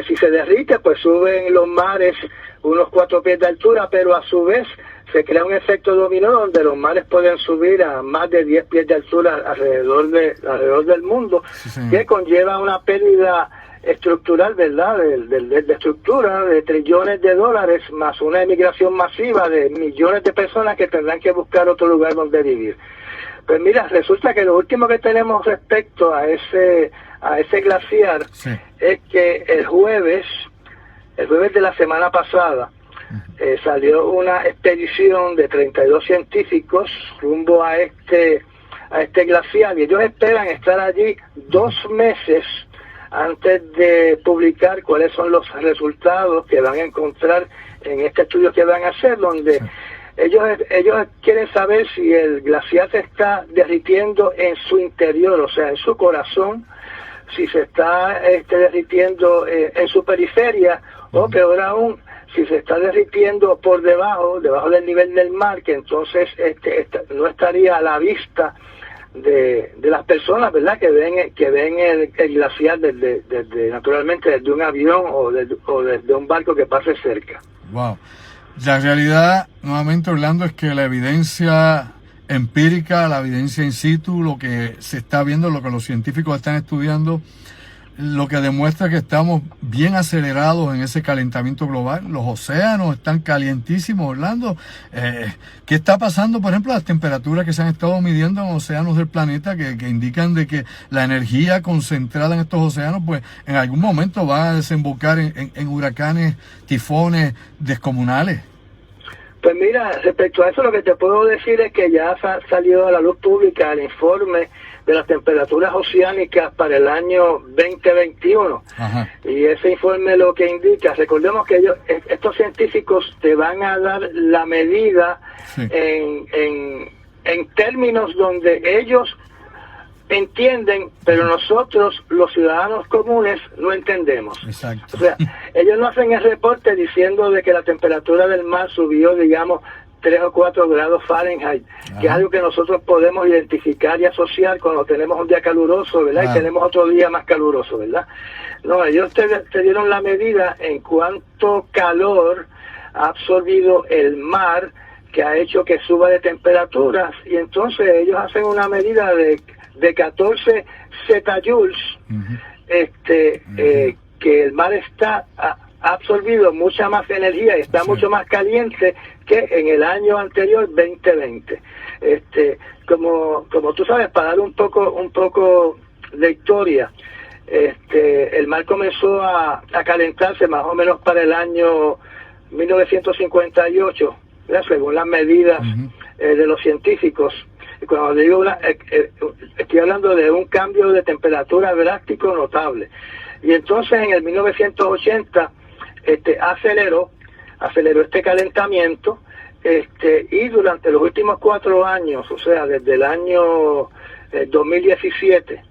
si se derrite, pues suben los mares unos 4 pies de altura, pero a su vez se crea un efecto dominó donde los mares pueden subir a más de 10 pies de altura alrededor del mundo, que conlleva una pérdida estructural, ¿verdad? De estructura de trillones de dólares, más una emigración masiva de millones de personas que tendrán que buscar otro lugar donde vivir. Pues mira, resulta que lo último que tenemos respecto a ese glaciar es que el jueves de la semana pasada, salió una expedición de 32 científicos rumbo a este glaciar, y ellos esperan estar allí 2 meses antes de publicar cuáles son los resultados que van a encontrar en este estudio que van a hacer, donde ellos quieren saber si el glaciar se está derritiendo en su interior, o sea, en su corazón, si se está derritiendo en su periferia, o peor aún, si se está derritiendo por debajo del nivel del mar, que entonces no estaría a la vista de las personas, ¿verdad?, que ven el glaciar naturalmente desde un avión o desde un barco que pase cerca. Wow. La realidad, nuevamente, Orlando, es que la evidencia empírica, la evidencia in situ, lo que se está viendo, lo que los científicos están estudiando, lo que demuestra que estamos bien acelerados en ese calentamiento global. Los océanos están calientísimos, Orlando. ¿Qué está pasando, por ejemplo, las temperaturas que se han estado midiendo en océanos del planeta, que indican de que la energía concentrada en estos océanos, pues en algún momento va a desembocar en huracanes, tifones descomunales? Pues mira, respecto a eso, lo que te puedo decir es que ya salió a la luz pública el informe de las temperaturas oceánicas para el año 2021. Ajá. Y ese informe lo que indica, recordemos que estos científicos te van a dar la medida en términos donde ellos entienden, pero nosotros, los ciudadanos comunes, no entendemos. Exacto. O sea, ellos no hacen el reporte diciendo de que la temperatura del mar subió, digamos, 3 o 4 grados Fahrenheit, que es algo que nosotros podemos identificar y asociar cuando tenemos un día caluroso, ¿verdad? Y tenemos otro día más caluroso, ¿verdad? No, ellos te dieron la medida en cuánto calor ha absorbido el mar, que ha hecho que suba de temperaturas, y entonces ellos hacen una medida de 14 zetajoules, que el mar ha absorbido mucha más energía y está mucho más caliente que en el año anterior, 2020. Como tú sabes, para dar un poco de historia, el mar comenzó a calentarse más o menos para el año 1958, ¿verdad?, según las medidas de los científicos. Y cuando digo estoy hablando de un cambio de temperatura drástico notable. Y entonces en el 1980 aceleró este calentamiento, y durante los últimos 4 años, o sea, desde el año 2017,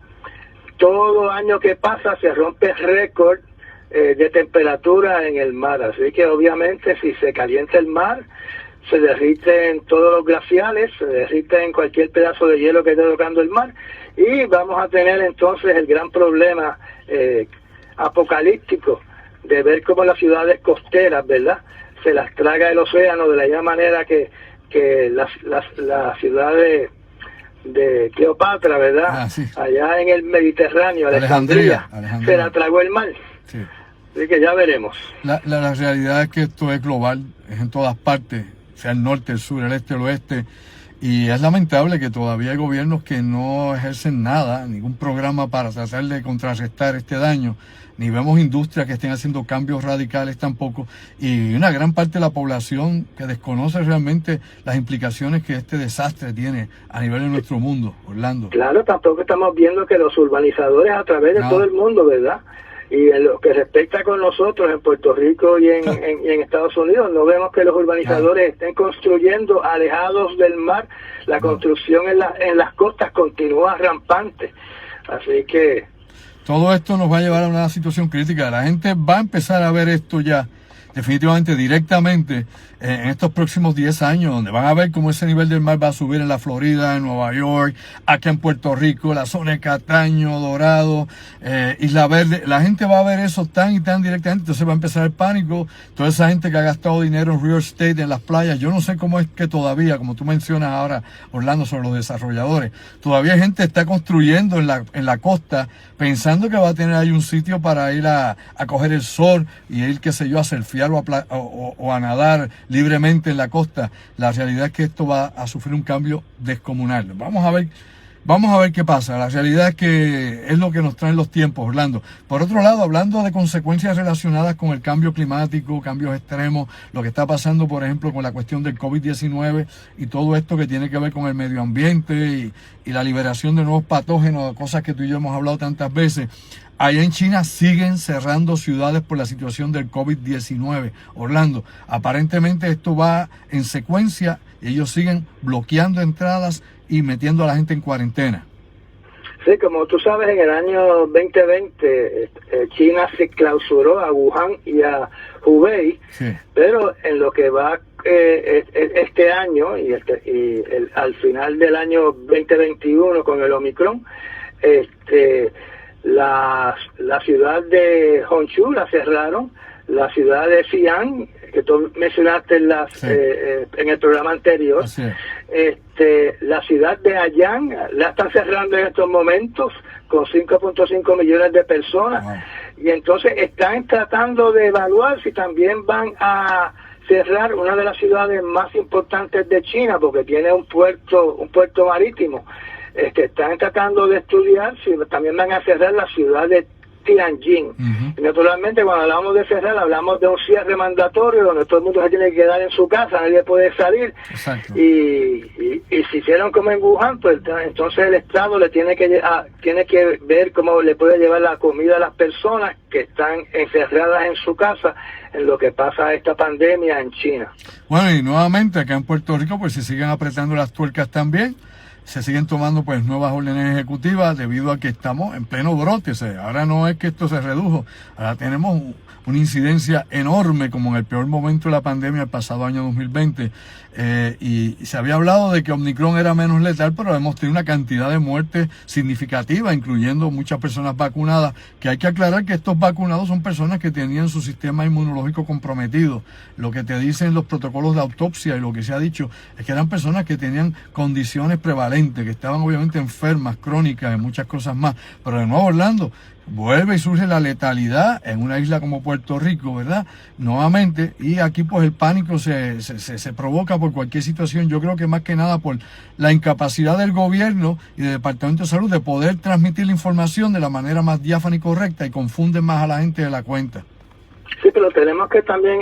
todo año que pasa se rompe récord de temperatura en el mar. Así que obviamente si se calienta el mar, se derriten todos los glaciales, se derriten cualquier pedazo de hielo que esté tocando el mar, y vamos a tener entonces el gran problema apocalíptico de ver cómo las ciudades costeras, ¿verdad?, se las traga el océano, de la misma manera que la ciudad de Cleopatra, ¿verdad?, allá en el Mediterráneo, Alejandría, se la tragó el mar. Sí. Así que ya veremos. La realidad es que esto es global, es en todas partes, sea el norte, el sur, el este, el oeste, y es lamentable que todavía hay gobiernos que no ejercen nada, ningún programa para tratar de contrarrestar este daño, ni vemos industrias que estén haciendo cambios radicales tampoco, y una gran parte de la población que desconoce realmente las implicaciones que este desastre tiene a nivel de nuestro mundo, Orlando. Claro, tampoco estamos viendo que los urbanizadores a través de todo el mundo, ¿verdad?, y en lo que respecta con nosotros en Puerto Rico y en Estados Unidos, no vemos que los urbanizadores estén construyendo alejados del mar. La construcción en las costas continúa rampante. Así que todo esto nos va a llevar a una situación crítica. La gente va a empezar a ver esto ya, definitivamente, directamente, en estos próximos 10 años, donde van a ver cómo ese nivel del mar va a subir en la Florida, en Nueva York, aquí en Puerto Rico, la zona de Cataño, Dorado, Isla Verde. La gente va a ver eso tan y tan directamente, entonces va a empezar el pánico. Toda esa gente que ha gastado dinero en real estate, en las playas, yo no sé cómo es que todavía, como tú mencionas ahora, Orlando, sobre los desarrolladores, todavía hay gente que está construyendo en la costa, pensando que va a tener ahí un sitio para ir a coger el sol y ir, qué sé yo, a surfear o a nadar libremente en la costa. La realidad es que esto va a sufrir un cambio descomunal. Vamos a ver qué pasa. La realidad es que es lo que nos traen los tiempos, Orlando. Por otro lado, hablando de consecuencias relacionadas con el cambio climático, cambios extremos, lo que está pasando, por ejemplo, con la cuestión del COVID-19 y todo esto que tiene que ver con el medio ambiente y la liberación de nuevos patógenos, cosas que tú y yo hemos hablado tantas veces. Allá en China siguen cerrando ciudades por la situación del COVID-19. Orlando, aparentemente esto va en secuencia y ellos siguen bloqueando entradas y metiendo a la gente en cuarentena. Sí, como tú sabes, en el año 2020 China se clausuró a Wuhan y a Hubei, sí. Pero en lo que va este año al final del año 2021 con el Omicron, la ciudad de Honshu la cerraron, la ciudad de Xi'an, que tú mencionaste en el programa anterior, la ciudad de Haiyan la están cerrando en estos momentos con 5.5 millones de personas. Wow. Y entonces están tratando de evaluar si también van a cerrar una de las ciudades más importantes de China, porque tiene un puerto marítimo. Están tratando de estudiar si también van a cerrar la ciudad de Tianjin. Y naturalmente, cuando hablamos de cerrar, hablamos de un cierre mandatorio donde todo el mundo se tiene que quedar en su casa, nadie puede salir. Exacto. Y si hicieron como en Wuhan, pues entonces el Estado le tiene que ver cómo le puede llevar la comida a las personas que están encerradas en su casa en lo que pasa esta pandemia en China. Bueno, y nuevamente acá en Puerto Rico pues se siguen apretando las tuercas también. Se siguen tomando pues nuevas órdenes ejecutivas debido a que estamos en pleno brote. O sea, ahora no es que esto se redujo, ahora tenemos una incidencia enorme como en el peor momento de la pandemia el pasado año 2020. Y se había hablado de que Omicron era menos letal, pero hemos tenido una cantidad de muertes significativa, incluyendo muchas personas vacunadas, que hay que aclarar que estos vacunados son personas que tenían su sistema inmunológico comprometido. Lo que te dicen los protocolos de autopsia y lo que se ha dicho es que eran personas que tenían condiciones prevalentes, que estaban obviamente enfermas, crónicas y muchas cosas más. Pero de nuevo, Orlando, vuelve y surge la letalidad en una isla como Puerto Rico, ¿verdad? Nuevamente, y aquí pues el pánico se provoca por cualquier situación. Yo creo que más que nada por la incapacidad del gobierno y del Departamento de Salud de poder transmitir la información de la manera más diáfana y correcta, y confunden más a la gente de la cuenta. Sí, pero tenemos que también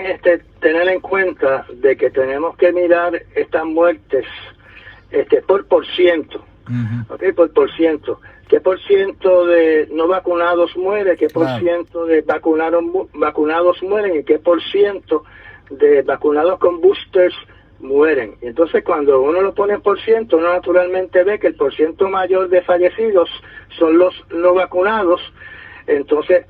tener en cuenta de que tenemos que mirar estas muertes por ciento. Okay, por ciento. ¿Qué por ciento de no vacunados muere? ¿Qué por ciento de vacunados mueren? ¿Y qué por ciento de vacunados con boosters mueren? Y entonces cuando uno lo pone en por ciento, uno naturalmente ve que el por ciento mayor de fallecidos son los no vacunados. Entonces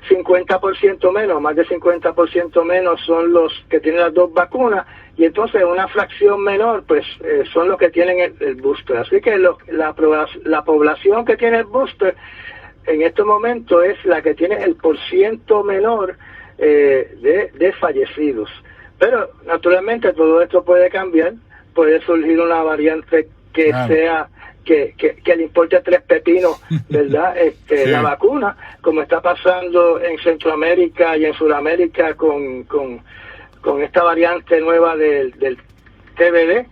50% menos, más de 50% menos son los que tienen las dos vacunas, y entonces una fracción menor pues son los que tienen el booster. Así que la población que tiene el booster en este momento es la que tiene el porciento menor de fallecidos. Pero naturalmente todo esto puede cambiar, puede surgir una variante que sea que le importe 3 pepinos, ¿verdad? Sí. La vacuna, como está pasando en Centroamérica y en Sudamérica con esta variante nueva del TBD,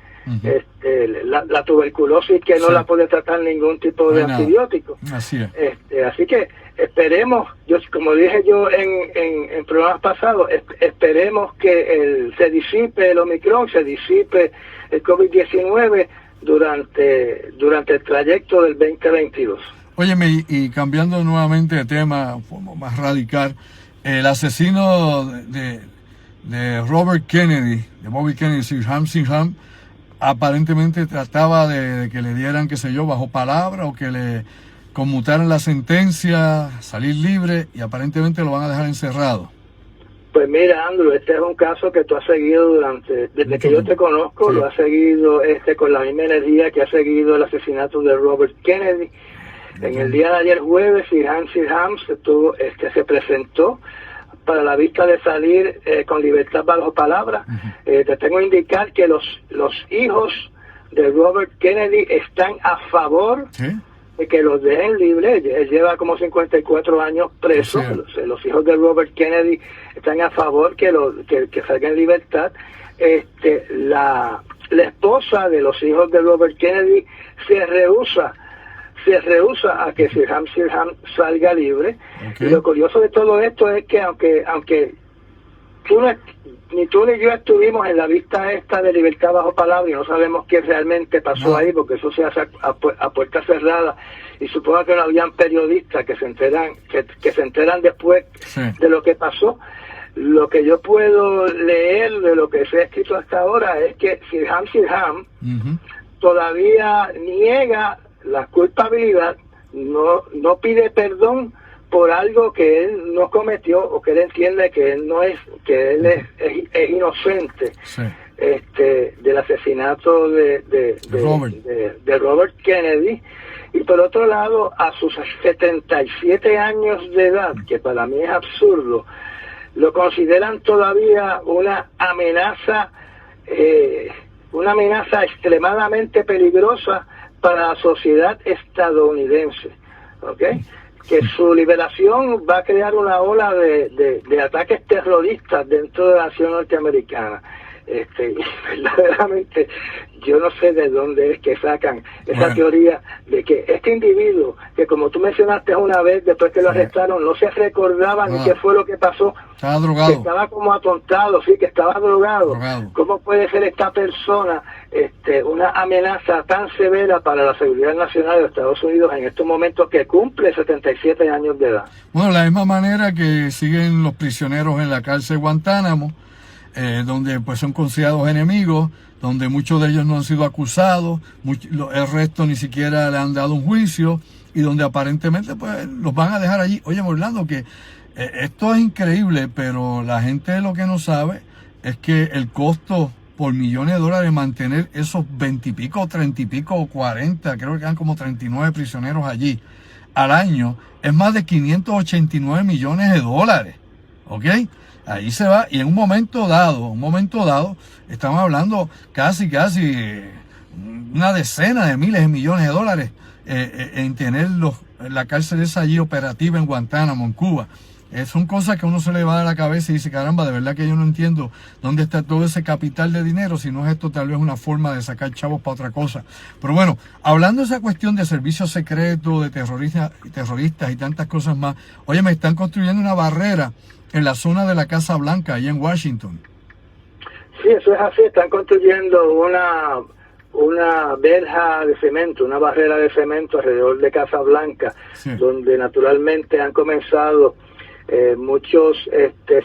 la tuberculosis, que no la puede tratar ningún tipo de antibiótico. Así es. Así que esperemos, como dije yo en programas pasados, esperemos que se disipe el Omicron, se disipe el COVID-19 durante el trayecto del 2022. Óyeme, y cambiando nuevamente de tema, un poco más radical, el asesino de Robert Kennedy, de Bobby Kennedy, Sirhan, aparentemente trataba de que le dieran, qué sé yo, bajo palabra, o que le conmutaran la sentencia, salir libre, y aparentemente lo van a dejar encerrado. Pues mira, Andrew, este es un caso que tú has seguido desde que yo te conozco, sí. Lo has seguido con la misma energía que ha seguido el asesinato de Robert Kennedy. En el día de ayer jueves, Sirhan Sirhan se presentó para la vista de salir con libertad bajo palabra. Te tengo que indicar que los hijos de Robert Kennedy están a favor, ¿sí?, de que los dejen libres. Él lleva como 54 años preso. Sí. Los hijos de Robert Kennedy están a favor que salga en libertad. La esposa de los hijos de Robert Kennedy se rehúsa a que Sirhan salga libre. Okay. Y lo curioso de todo esto es que aunque ni tú ni yo estuvimos en la vista esta de libertad bajo palabra y no sabemos qué realmente pasó ahí, porque eso se hace a puerta cerrada, y supongo que no habían periodistas que se enteran después, sí, de lo que pasó. Lo que yo puedo leer de lo que se ha escrito hasta ahora es que Sirhan todavía niega la culpabilidad, no pide perdón por algo que él no cometió, o que él entiende que él no es, que él es inocente, sí, del asesinato de Robert Kennedy. Y por otro lado, a sus 77 años de edad, que para mí es absurdo, lo consideran todavía una amenaza extremadamente peligrosa para la sociedad estadounidense, ¿ok? Que su liberación va a crear una ola de ataques terroristas dentro de la nación norteamericana. Verdaderamente, yo no sé de dónde es que sacan esa teoría de que este individuo, que como tú mencionaste una vez, después que lo arrestaron, no se recordaba ni qué fue lo que pasó. Estaba drogado. Que estaba como atontado, sí, que estaba drogado. ¿Cómo puede ser esta persona una amenaza tan severa para la seguridad nacional de Estados Unidos en estos momentos, que cumple 77 años de edad? Bueno, de la misma manera que siguen los prisioneros en la cárcel Guantánamo, donde pues son considerados enemigos, donde muchos de ellos no han sido acusados, el resto ni siquiera le han dado un juicio, y donde aparentemente pues los van a dejar allí. Oye, Orlando, que esto es increíble, pero la gente lo que no sabe es que el costo por millones de dólares mantener esos 20 y pico, 30 y pico o 40, creo que quedan como 39 prisioneros allí al año, es más de 589 millones de dólares, ¿ok? Ahí se va, y en un momento dado, estamos hablando casi una decena de miles de millones de dólares en tener la cárcel esa allí operativa en Guantánamo, en Cuba. Son cosas que uno se le va a la cabeza y dice, caramba, de verdad que yo no entiendo dónde está todo ese capital de dinero, si no es esto tal vez una forma de sacar chavos para otra cosa. Pero bueno, hablando de esa cuestión de servicios secretos, de terroristas y tantas cosas más, oye, me están construyendo una barrera en la zona de la Casa Blanca, allá en Washington. Sí, eso es así. Están construyendo una verja de cemento, una barrera de cemento alrededor de Casa Blanca, sí, donde naturalmente han comenzado muchos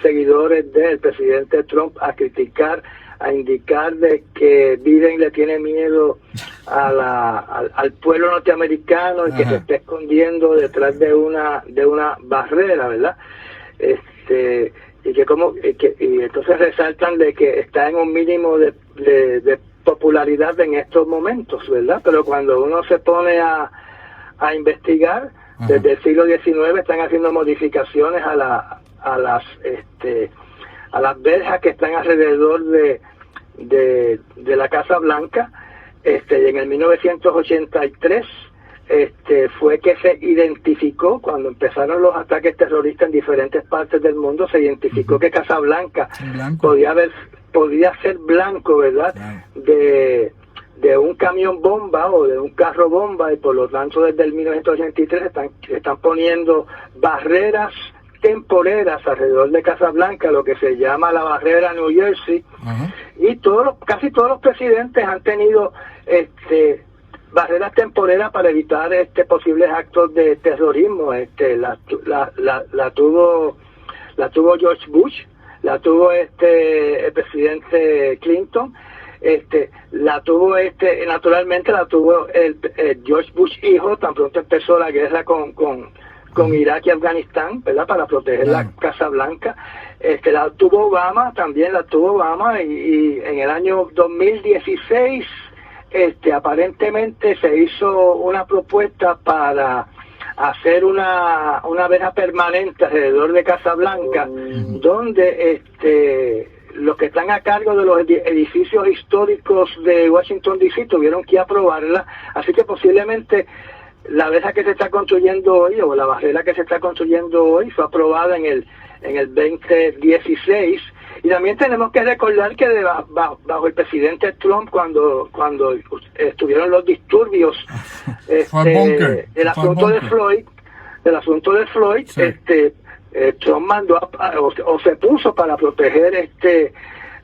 seguidores del presidente Trump a criticar, a indicar de que Biden le tiene miedo al pueblo norteamericano, y que se está escondiendo detrás de una barrera, ¿verdad? Y entonces resaltan de que está en un mínimo de popularidad en estos momentos, ¿verdad? Pero cuando uno se pone a investigar, desde el siglo XIX están haciendo modificaciones a las verjas que están alrededor de la Casa Blanca, y en el 1983 fue que se identificó, cuando empezaron los ataques terroristas en diferentes partes del mundo, se identificó que Casa Blanca podía ser blanco, ¿verdad? De un camión bomba o de un carro bomba, y por lo tanto desde el 1983 están poniendo barreras temporeras alrededor de Casa Blanca, lo que se llama la barrera New Jersey, y casi todos los presidentes han tenido barreras temporeras para evitar posibles actos de terrorismo. La tuvo George Bush, la tuvo el presidente Clinton, naturalmente la tuvo el George Bush hijo, tan pronto empezó la guerra con con Irak y Afganistán, ¿verdad? Para proteger la Casa Blanca. La tuvo Obama, también la tuvo Obama, y en el año 2016 aparentemente se hizo una propuesta para hacer una verja permanente alrededor de Casa Blanca, donde los que están a cargo de los edificios históricos de Washington D.C. tuvieron que aprobarla, así que posiblemente la verja que se está construyendo hoy, o la barrera que se está construyendo hoy, fue aprobada en el 2016. Y también tenemos que recordar que bajo el presidente Trump, cuando estuvieron los disturbios el asunto de Floyd, sí. Trump mandó o se puso para proteger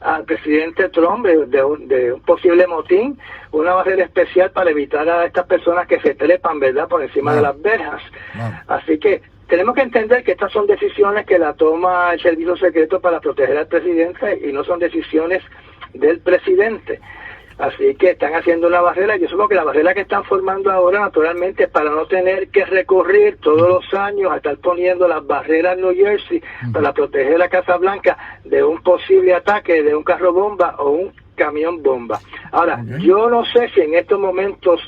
al presidente Trump de un posible motín, una barrera especial para evitar a estas personas que se trepan, ¿verdad?, por encima de las verjas. Así que tenemos que entender que estas son decisiones que la toma el servicio secreto para proteger al presidente y no son decisiones del presidente. Así que están haciendo una barrera. Yo supongo que la barrera que están formando ahora, naturalmente, es para no tener que recurrir todos los años a estar poniendo las barreras en New Jersey para proteger la Casa Blanca de un posible ataque de un carro bomba o un camión bomba. Ahora, yo no sé si en estos momentos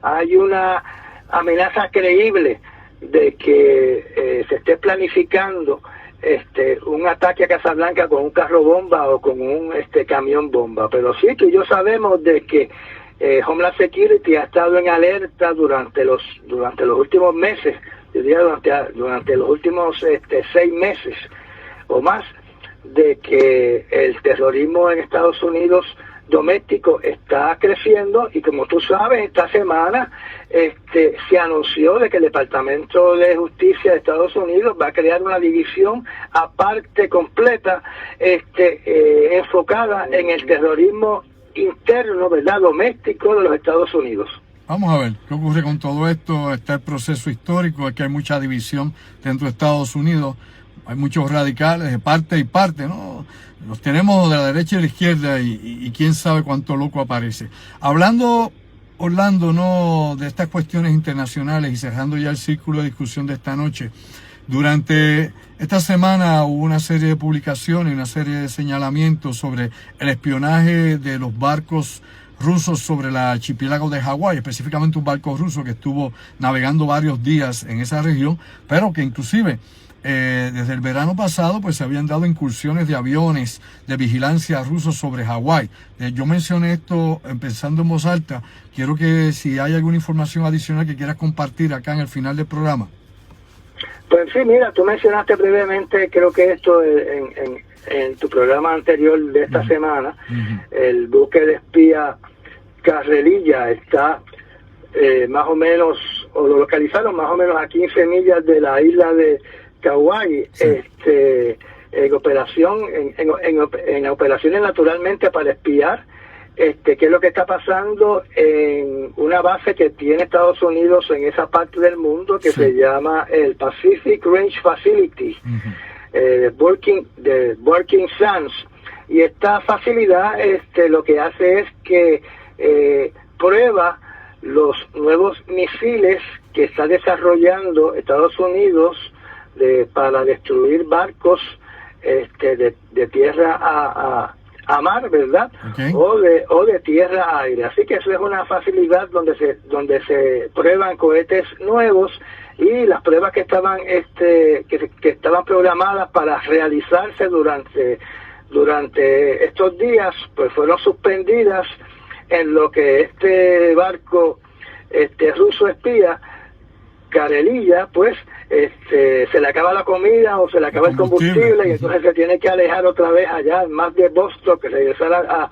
hay una amenaza creíble de que se esté planificando un ataque a Casa Blanca con un carro bomba o con un camión bomba, pero sí, tú y yo sabemos de que Homeland Security ha estado en alerta durante los últimos meses, yo diría durante los últimos 6 meses o más, de que el terrorismo en Estados Unidos doméstico está creciendo, y como tú sabes, esta semana se anunció de que el Departamento de Justicia de Estados Unidos va a crear una división aparte completa enfocada en el terrorismo interno, ¿verdad?, doméstico de los Estados Unidos. Vamos a ver qué ocurre con todo esto. Está el proceso histórico, es que hay mucha división dentro de Estados Unidos, hay muchos radicales de parte y parte, ¿no? Los tenemos de la derecha y de la izquierda, y quién sabe cuánto loco aparece. Hablando, Orlando, ¿no?, de estas cuestiones internacionales, y cerrando ya el círculo de discusión de esta noche, durante esta semana hubo una serie de publicaciones, una serie de señalamientos sobre el espionaje de los barcos rusos sobre el archipiélago de Hawái, específicamente un barco ruso que estuvo navegando varios días en esa región, pero que inclusive desde el verano pasado pues se habían dado incursiones de aviones de vigilancia rusos sobre Hawái. Yo mencioné esto pensando en voz alta. Quiero que si hay alguna información adicional que quieras compartir acá en el final del programa. Pues sí, mira, tú mencionaste brevemente, creo que esto en tu programa anterior de esta semana, el buque de espía Carrerilla está más o menos, o lo localizaron más o menos a 15 millas de la isla de Kauai, en operaciones naturalmente para espiar qué es lo que está pasando en una base que tiene Estados Unidos en esa parte del mundo que se llama el Pacific Range Facility, Working Sands. Y esta facilidad lo que hace es que prueba los nuevos misiles que está desarrollando Estados Unidos para destruir barcos de tierra a mar, ¿verdad? O de tierra a aire. Así que eso es una facilidad donde se prueban cohetes nuevos, y las pruebas que estaban que estaban programadas para realizarse durante estos días pues fueron suspendidas, en lo que este barco ruso espía Carrerilla pues se le acaba la comida o se le acaba el combustible, y entonces se tiene que alejar otra vez allá, más de Boston, que regresar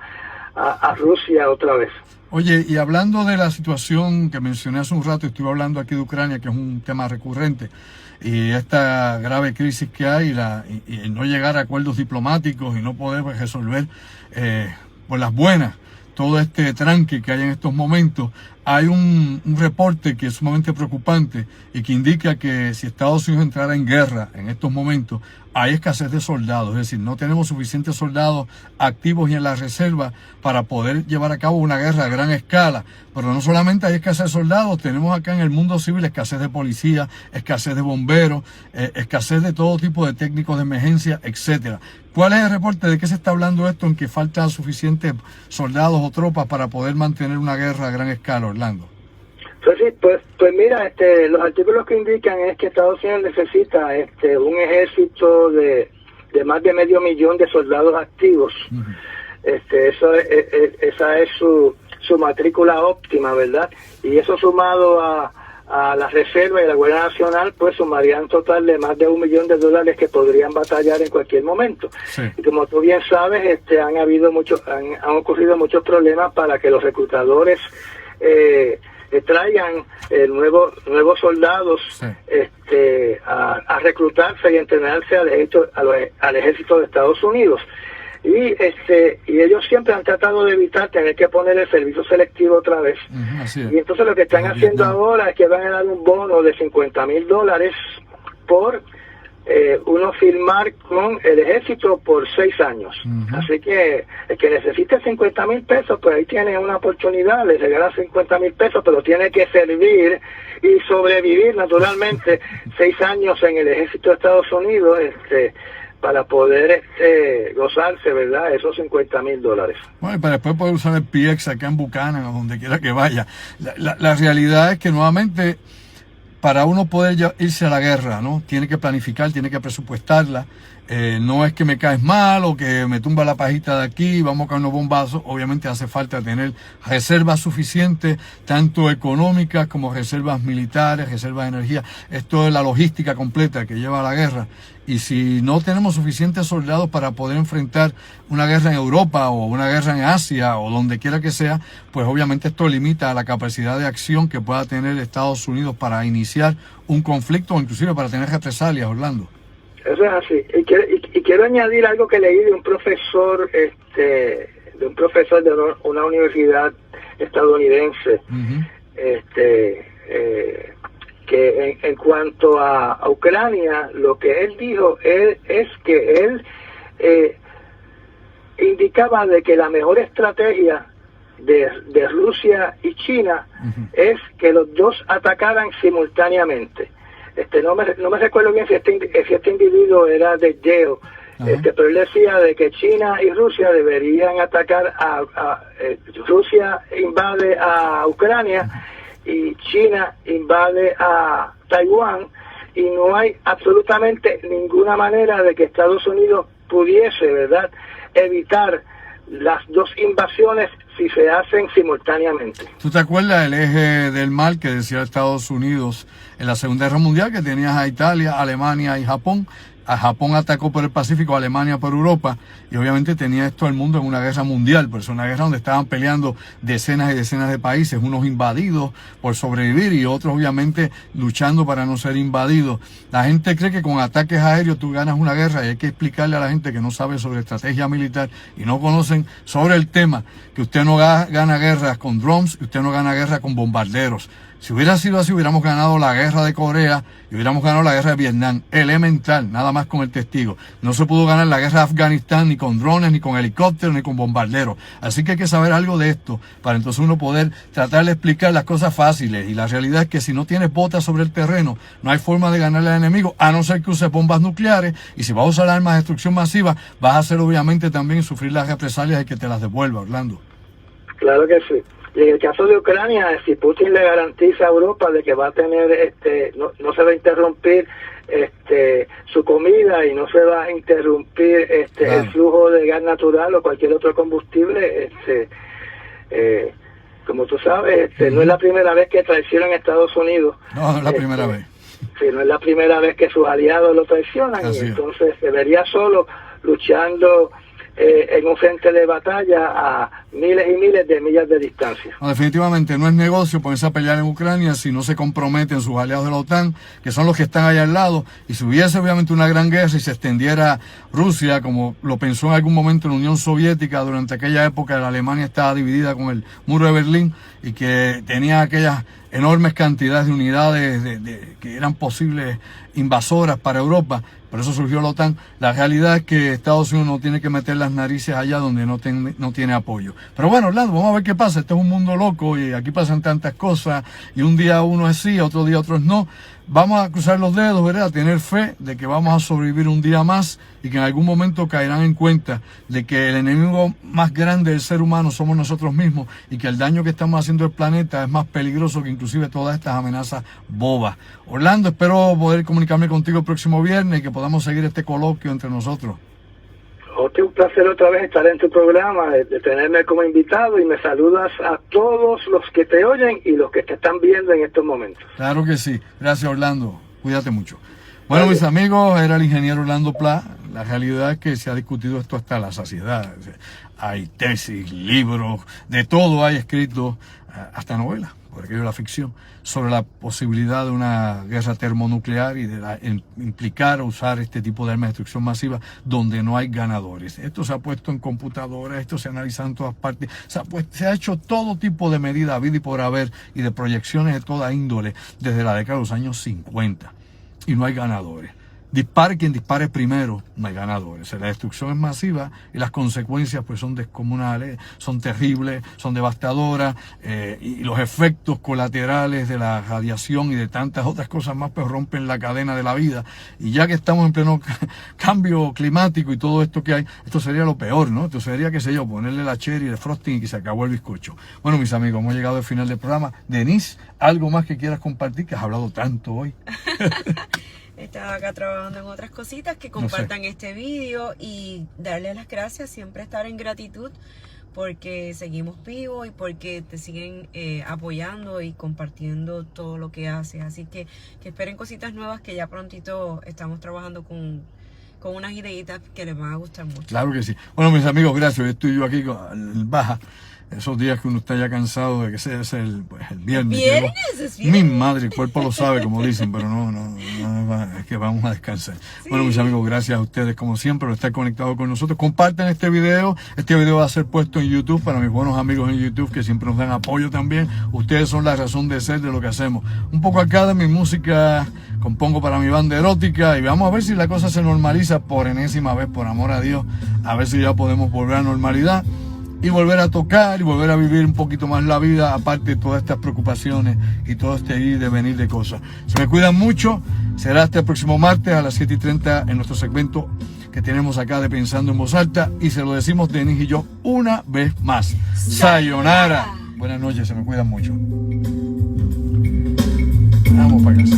a Rusia otra vez. Oye, y hablando de la situación que mencioné hace un rato, estuve hablando aquí de Ucrania, que es un tema recurrente, y esta grave crisis que hay, y el no llegar a acuerdos diplomáticos y no poder resolver por las buenas todo este tranque que hay en estos momentos. hay un reporte que es sumamente preocupante y que indica que si Estados Unidos entrara en guerra en estos momentos, hay escasez de soldados, es decir, no tenemos suficientes soldados activos y en la reserva para poder llevar a cabo una guerra a gran escala. Pero no solamente hay escasez de soldados, tenemos acá en el mundo civil escasez de policía, escasez de bomberos, escasez de todo tipo de técnicos de emergencia, etcétera. ¿Cuál es el reporte? ¿De qué se está hablando esto en que faltan suficientes soldados o tropas para poder mantener una guerra a gran escala, Orlando? Pues sí, pues mira, los artículos que indican es que Estados Unidos necesita un ejército de más de 500,000 de soldados activos. Uh-huh. Esa es su matrícula óptima, ¿verdad? Y eso sumado a la Reserva y la Guardia Nacional, pues sumarían un total de más de $1 millón que podrían batallar en cualquier momento. Sí. Y como tú bien sabes, han ocurrido muchos problemas para que los reclutadores traigan nuevos soldados, sí, a reclutarse y entrenarse al ejército de Estados Unidos. Y ellos siempre han tratado de evitar tener que poner el servicio selectivo otra vez. Y entonces lo que están haciendo ahora es que van a dar un bono de $50,000 por uno firmar con el ejército por 6 años. Así que el que necesite $50,000, pues ahí tiene una oportunidad, le regalan $50,000, pero tiene que servir y sobrevivir naturalmente 6 años en el ejército de Estados Unidos, para poder gozarse, ¿verdad?, esos $50,000. Bueno, y para después poder usar el PX acá en Buchanan o donde quiera que vaya. La realidad es que nuevamente, para uno poder irse a la guerra, ¿no?, tiene que planificar, tiene que presupuestarla. No es que me caes mal o que me tumba la pajita de aquí y vamos con unos bombazos. Obviamente hace falta tener reservas suficientes, tanto económicas como reservas militares, reservas de energía. Esto es la logística completa que lleva a la guerra. Y si no tenemos suficientes soldados para poder enfrentar una guerra en Europa o una guerra en Asia o donde quiera que sea, pues obviamente esto limita la capacidad de acción que pueda tener Estados Unidos para iniciar un conflicto o inclusive para tener represalias, Orlando. Eso es así. Y quiero añadir algo que leí de un profesor, de una universidad estadounidense, uh-huh, que en cuanto a Ucrania, lo que él dijo es que él indicaba de que la mejor estrategia de Rusia y China, uh-huh, es que los dos atacaran simultáneamente. No me recuerdo bien si este individuo era de Yale, uh-huh, pero él decía de que China y Rusia deberían atacar Rusia invade a Ucrania, uh-huh, y China invade a Taiwán, y no hay absolutamente ninguna manera de que Estados Unidos pudiese, ¿verdad?, evitar las dos invasiones si se hacen simultáneamente. ¿Tú te acuerdas del eje del mal que decía Estados Unidos en la Segunda Guerra Mundial, que tenías a Italia, Alemania y Japón? A Japón atacó por el Pacífico, Alemania por Europa, y obviamente tenía esto el mundo en una guerra mundial, pero es una guerra donde estaban peleando decenas y decenas de países, unos invadidos por sobrevivir y otros obviamente luchando para no ser invadidos. La gente cree que con ataques aéreos tú ganas una guerra, y hay que explicarle a la gente que no sabe sobre estrategia militar y no conocen sobre el tema, que usted no gana guerras con drones y usted no gana guerra con bombarderos. Si hubiera sido así, hubiéramos ganado la guerra de Corea y hubiéramos ganado la guerra de Vietnam. Elemental, nada más con el testigo. No se pudo ganar la guerra de Afganistán ni con drones, ni con helicópteros, ni con bombarderos. Así que hay que saber algo de esto para entonces uno poder tratar de explicar las cosas fáciles. Y la realidad es que si no tienes botas sobre el terreno, no hay forma de ganarle al enemigo, a no ser que use bombas nucleares. Y si vas a usar armas de destrucción masiva, vas a hacer obviamente también sufrir las represalias y que te las devuelva, Orlando. Claro que sí. Y en el caso de Ucrania, si Putin le garantiza a Europa de que va a tener, no se va a interrumpir su comida y no se va a interrumpir claro, el flujo de gas natural o cualquier otro combustible, como tú sabes, uh-huh, no es la primera vez que traicionan a Estados Unidos. No es la primera vez. Sí, no es la primera vez que sus aliados lo traicionan. Así y entonces se vería solo luchando en un frente de batalla a miles y miles de millas de distancia. No, definitivamente no es negocio ponerse a pelear en Ucrania si no se comprometen sus aliados de la OTAN, que son los que están allá al lado, y si hubiese obviamente una gran guerra y se extendiera Rusia, como lo pensó en algún momento la Unión Soviética durante aquella época, la Alemania estaba dividida con el muro de Berlín, y que tenía aquellas enormes cantidades de unidades que eran posibles invasoras para Europa. Por eso surgió la OTAN. La realidad es que Estados Unidos no tiene que meter las narices allá donde no tiene apoyo. Pero bueno, Orlando, vamos a ver qué pasa. Este es un mundo loco y aquí pasan tantas cosas y un día uno es sí, otro día otro es no. Vamos a cruzar los dedos, ¿verdad? A tener fe de que vamos a sobrevivir un día más y que en algún momento caerán en cuenta de que el enemigo más grande del ser humano somos nosotros mismos y que el daño que estamos haciendo al planeta es más peligroso que inclusive todas estas amenazas bobas. Orlando, espero poder comunicarme contigo el próximo viernes y que podamos seguir este coloquio entre nosotros. Un placer otra vez estar en tu programa, de tenerme como invitado, y me saludas a todos los que te oyen y los que te están viendo en estos momentos. Claro que sí. Gracias, Orlando. Cuídate mucho. Bueno, mis amigos, era el ingeniero Orlando Pla. La realidad es que se ha discutido esto hasta la saciedad. Hay tesis, libros, de todo hay escrito, hasta novelas, por aquello de la ficción, sobre la posibilidad de una guerra termonuclear y de implicar o usar este tipo de armas de destrucción masiva donde no hay ganadores. Esto se ha puesto en computadoras, esto se analiza en todas partes, se ha hecho todo tipo de medidas, habido y por haber, y de proyecciones de toda índole desde la década de los años 50, y no hay ganadores. Dispare quien dispare primero, no hay ganadores. La destrucción es masiva y las consecuencias pues son descomunales, son terribles, son devastadoras, y los efectos colaterales de la radiación y de tantas otras cosas más pues rompen la cadena de la vida. Y ya que estamos en pleno cambio climático y todo esto que hay, esto sería lo peor, ¿no? Esto sería, qué sé yo, ponerle la cherry, el frosting y que se acabó el bizcocho. Bueno, mis amigos, hemos llegado al final del programa. Denise, ¿algo más que quieras compartir? Que has hablado tanto hoy. Estaba acá trabajando en otras cositas, que compartan este vídeo y darle las gracias, siempre estar en gratitud porque seguimos vivos y porque te siguen apoyando y compartiendo todo lo que haces. Así que esperen cositas nuevas, que ya prontito estamos trabajando con unas ideitas que les van a gustar mucho. Claro que sí. Bueno, mis amigos, gracias. Estoy yo aquí con el baja. Esos días que uno está ya cansado de que sea el viernes. ¿Viernes? ¿Es viernes? Mi madre, el cuerpo lo sabe, como dicen, pero no, es que vamos a descansar. Sí. Bueno, mis amigos, gracias a ustedes, como siempre, por estar conectados con nosotros. Compartan este video. Este video va a ser puesto en YouTube para mis buenos amigos en YouTube, que siempre nos dan apoyo también. Ustedes son la razón de ser de lo que hacemos. Un poco acá de mi música compongo para mi banda erótica y vamos a ver si la cosa se normaliza por enésima vez, por amor a Dios. A ver si ya podemos volver a normalidad y volver a tocar y volver a vivir un poquito más la vida, aparte de todas estas preocupaciones y todo este ir y devenir de cosas. Se me cuidan mucho. Será hasta el próximo martes a las 7:30 en nuestro segmento que tenemos acá de Pensando en Voz Alta, y se lo decimos Denis y yo una vez más. Sayonara. Buenas noches, se me cuidan mucho. Vamos para casa.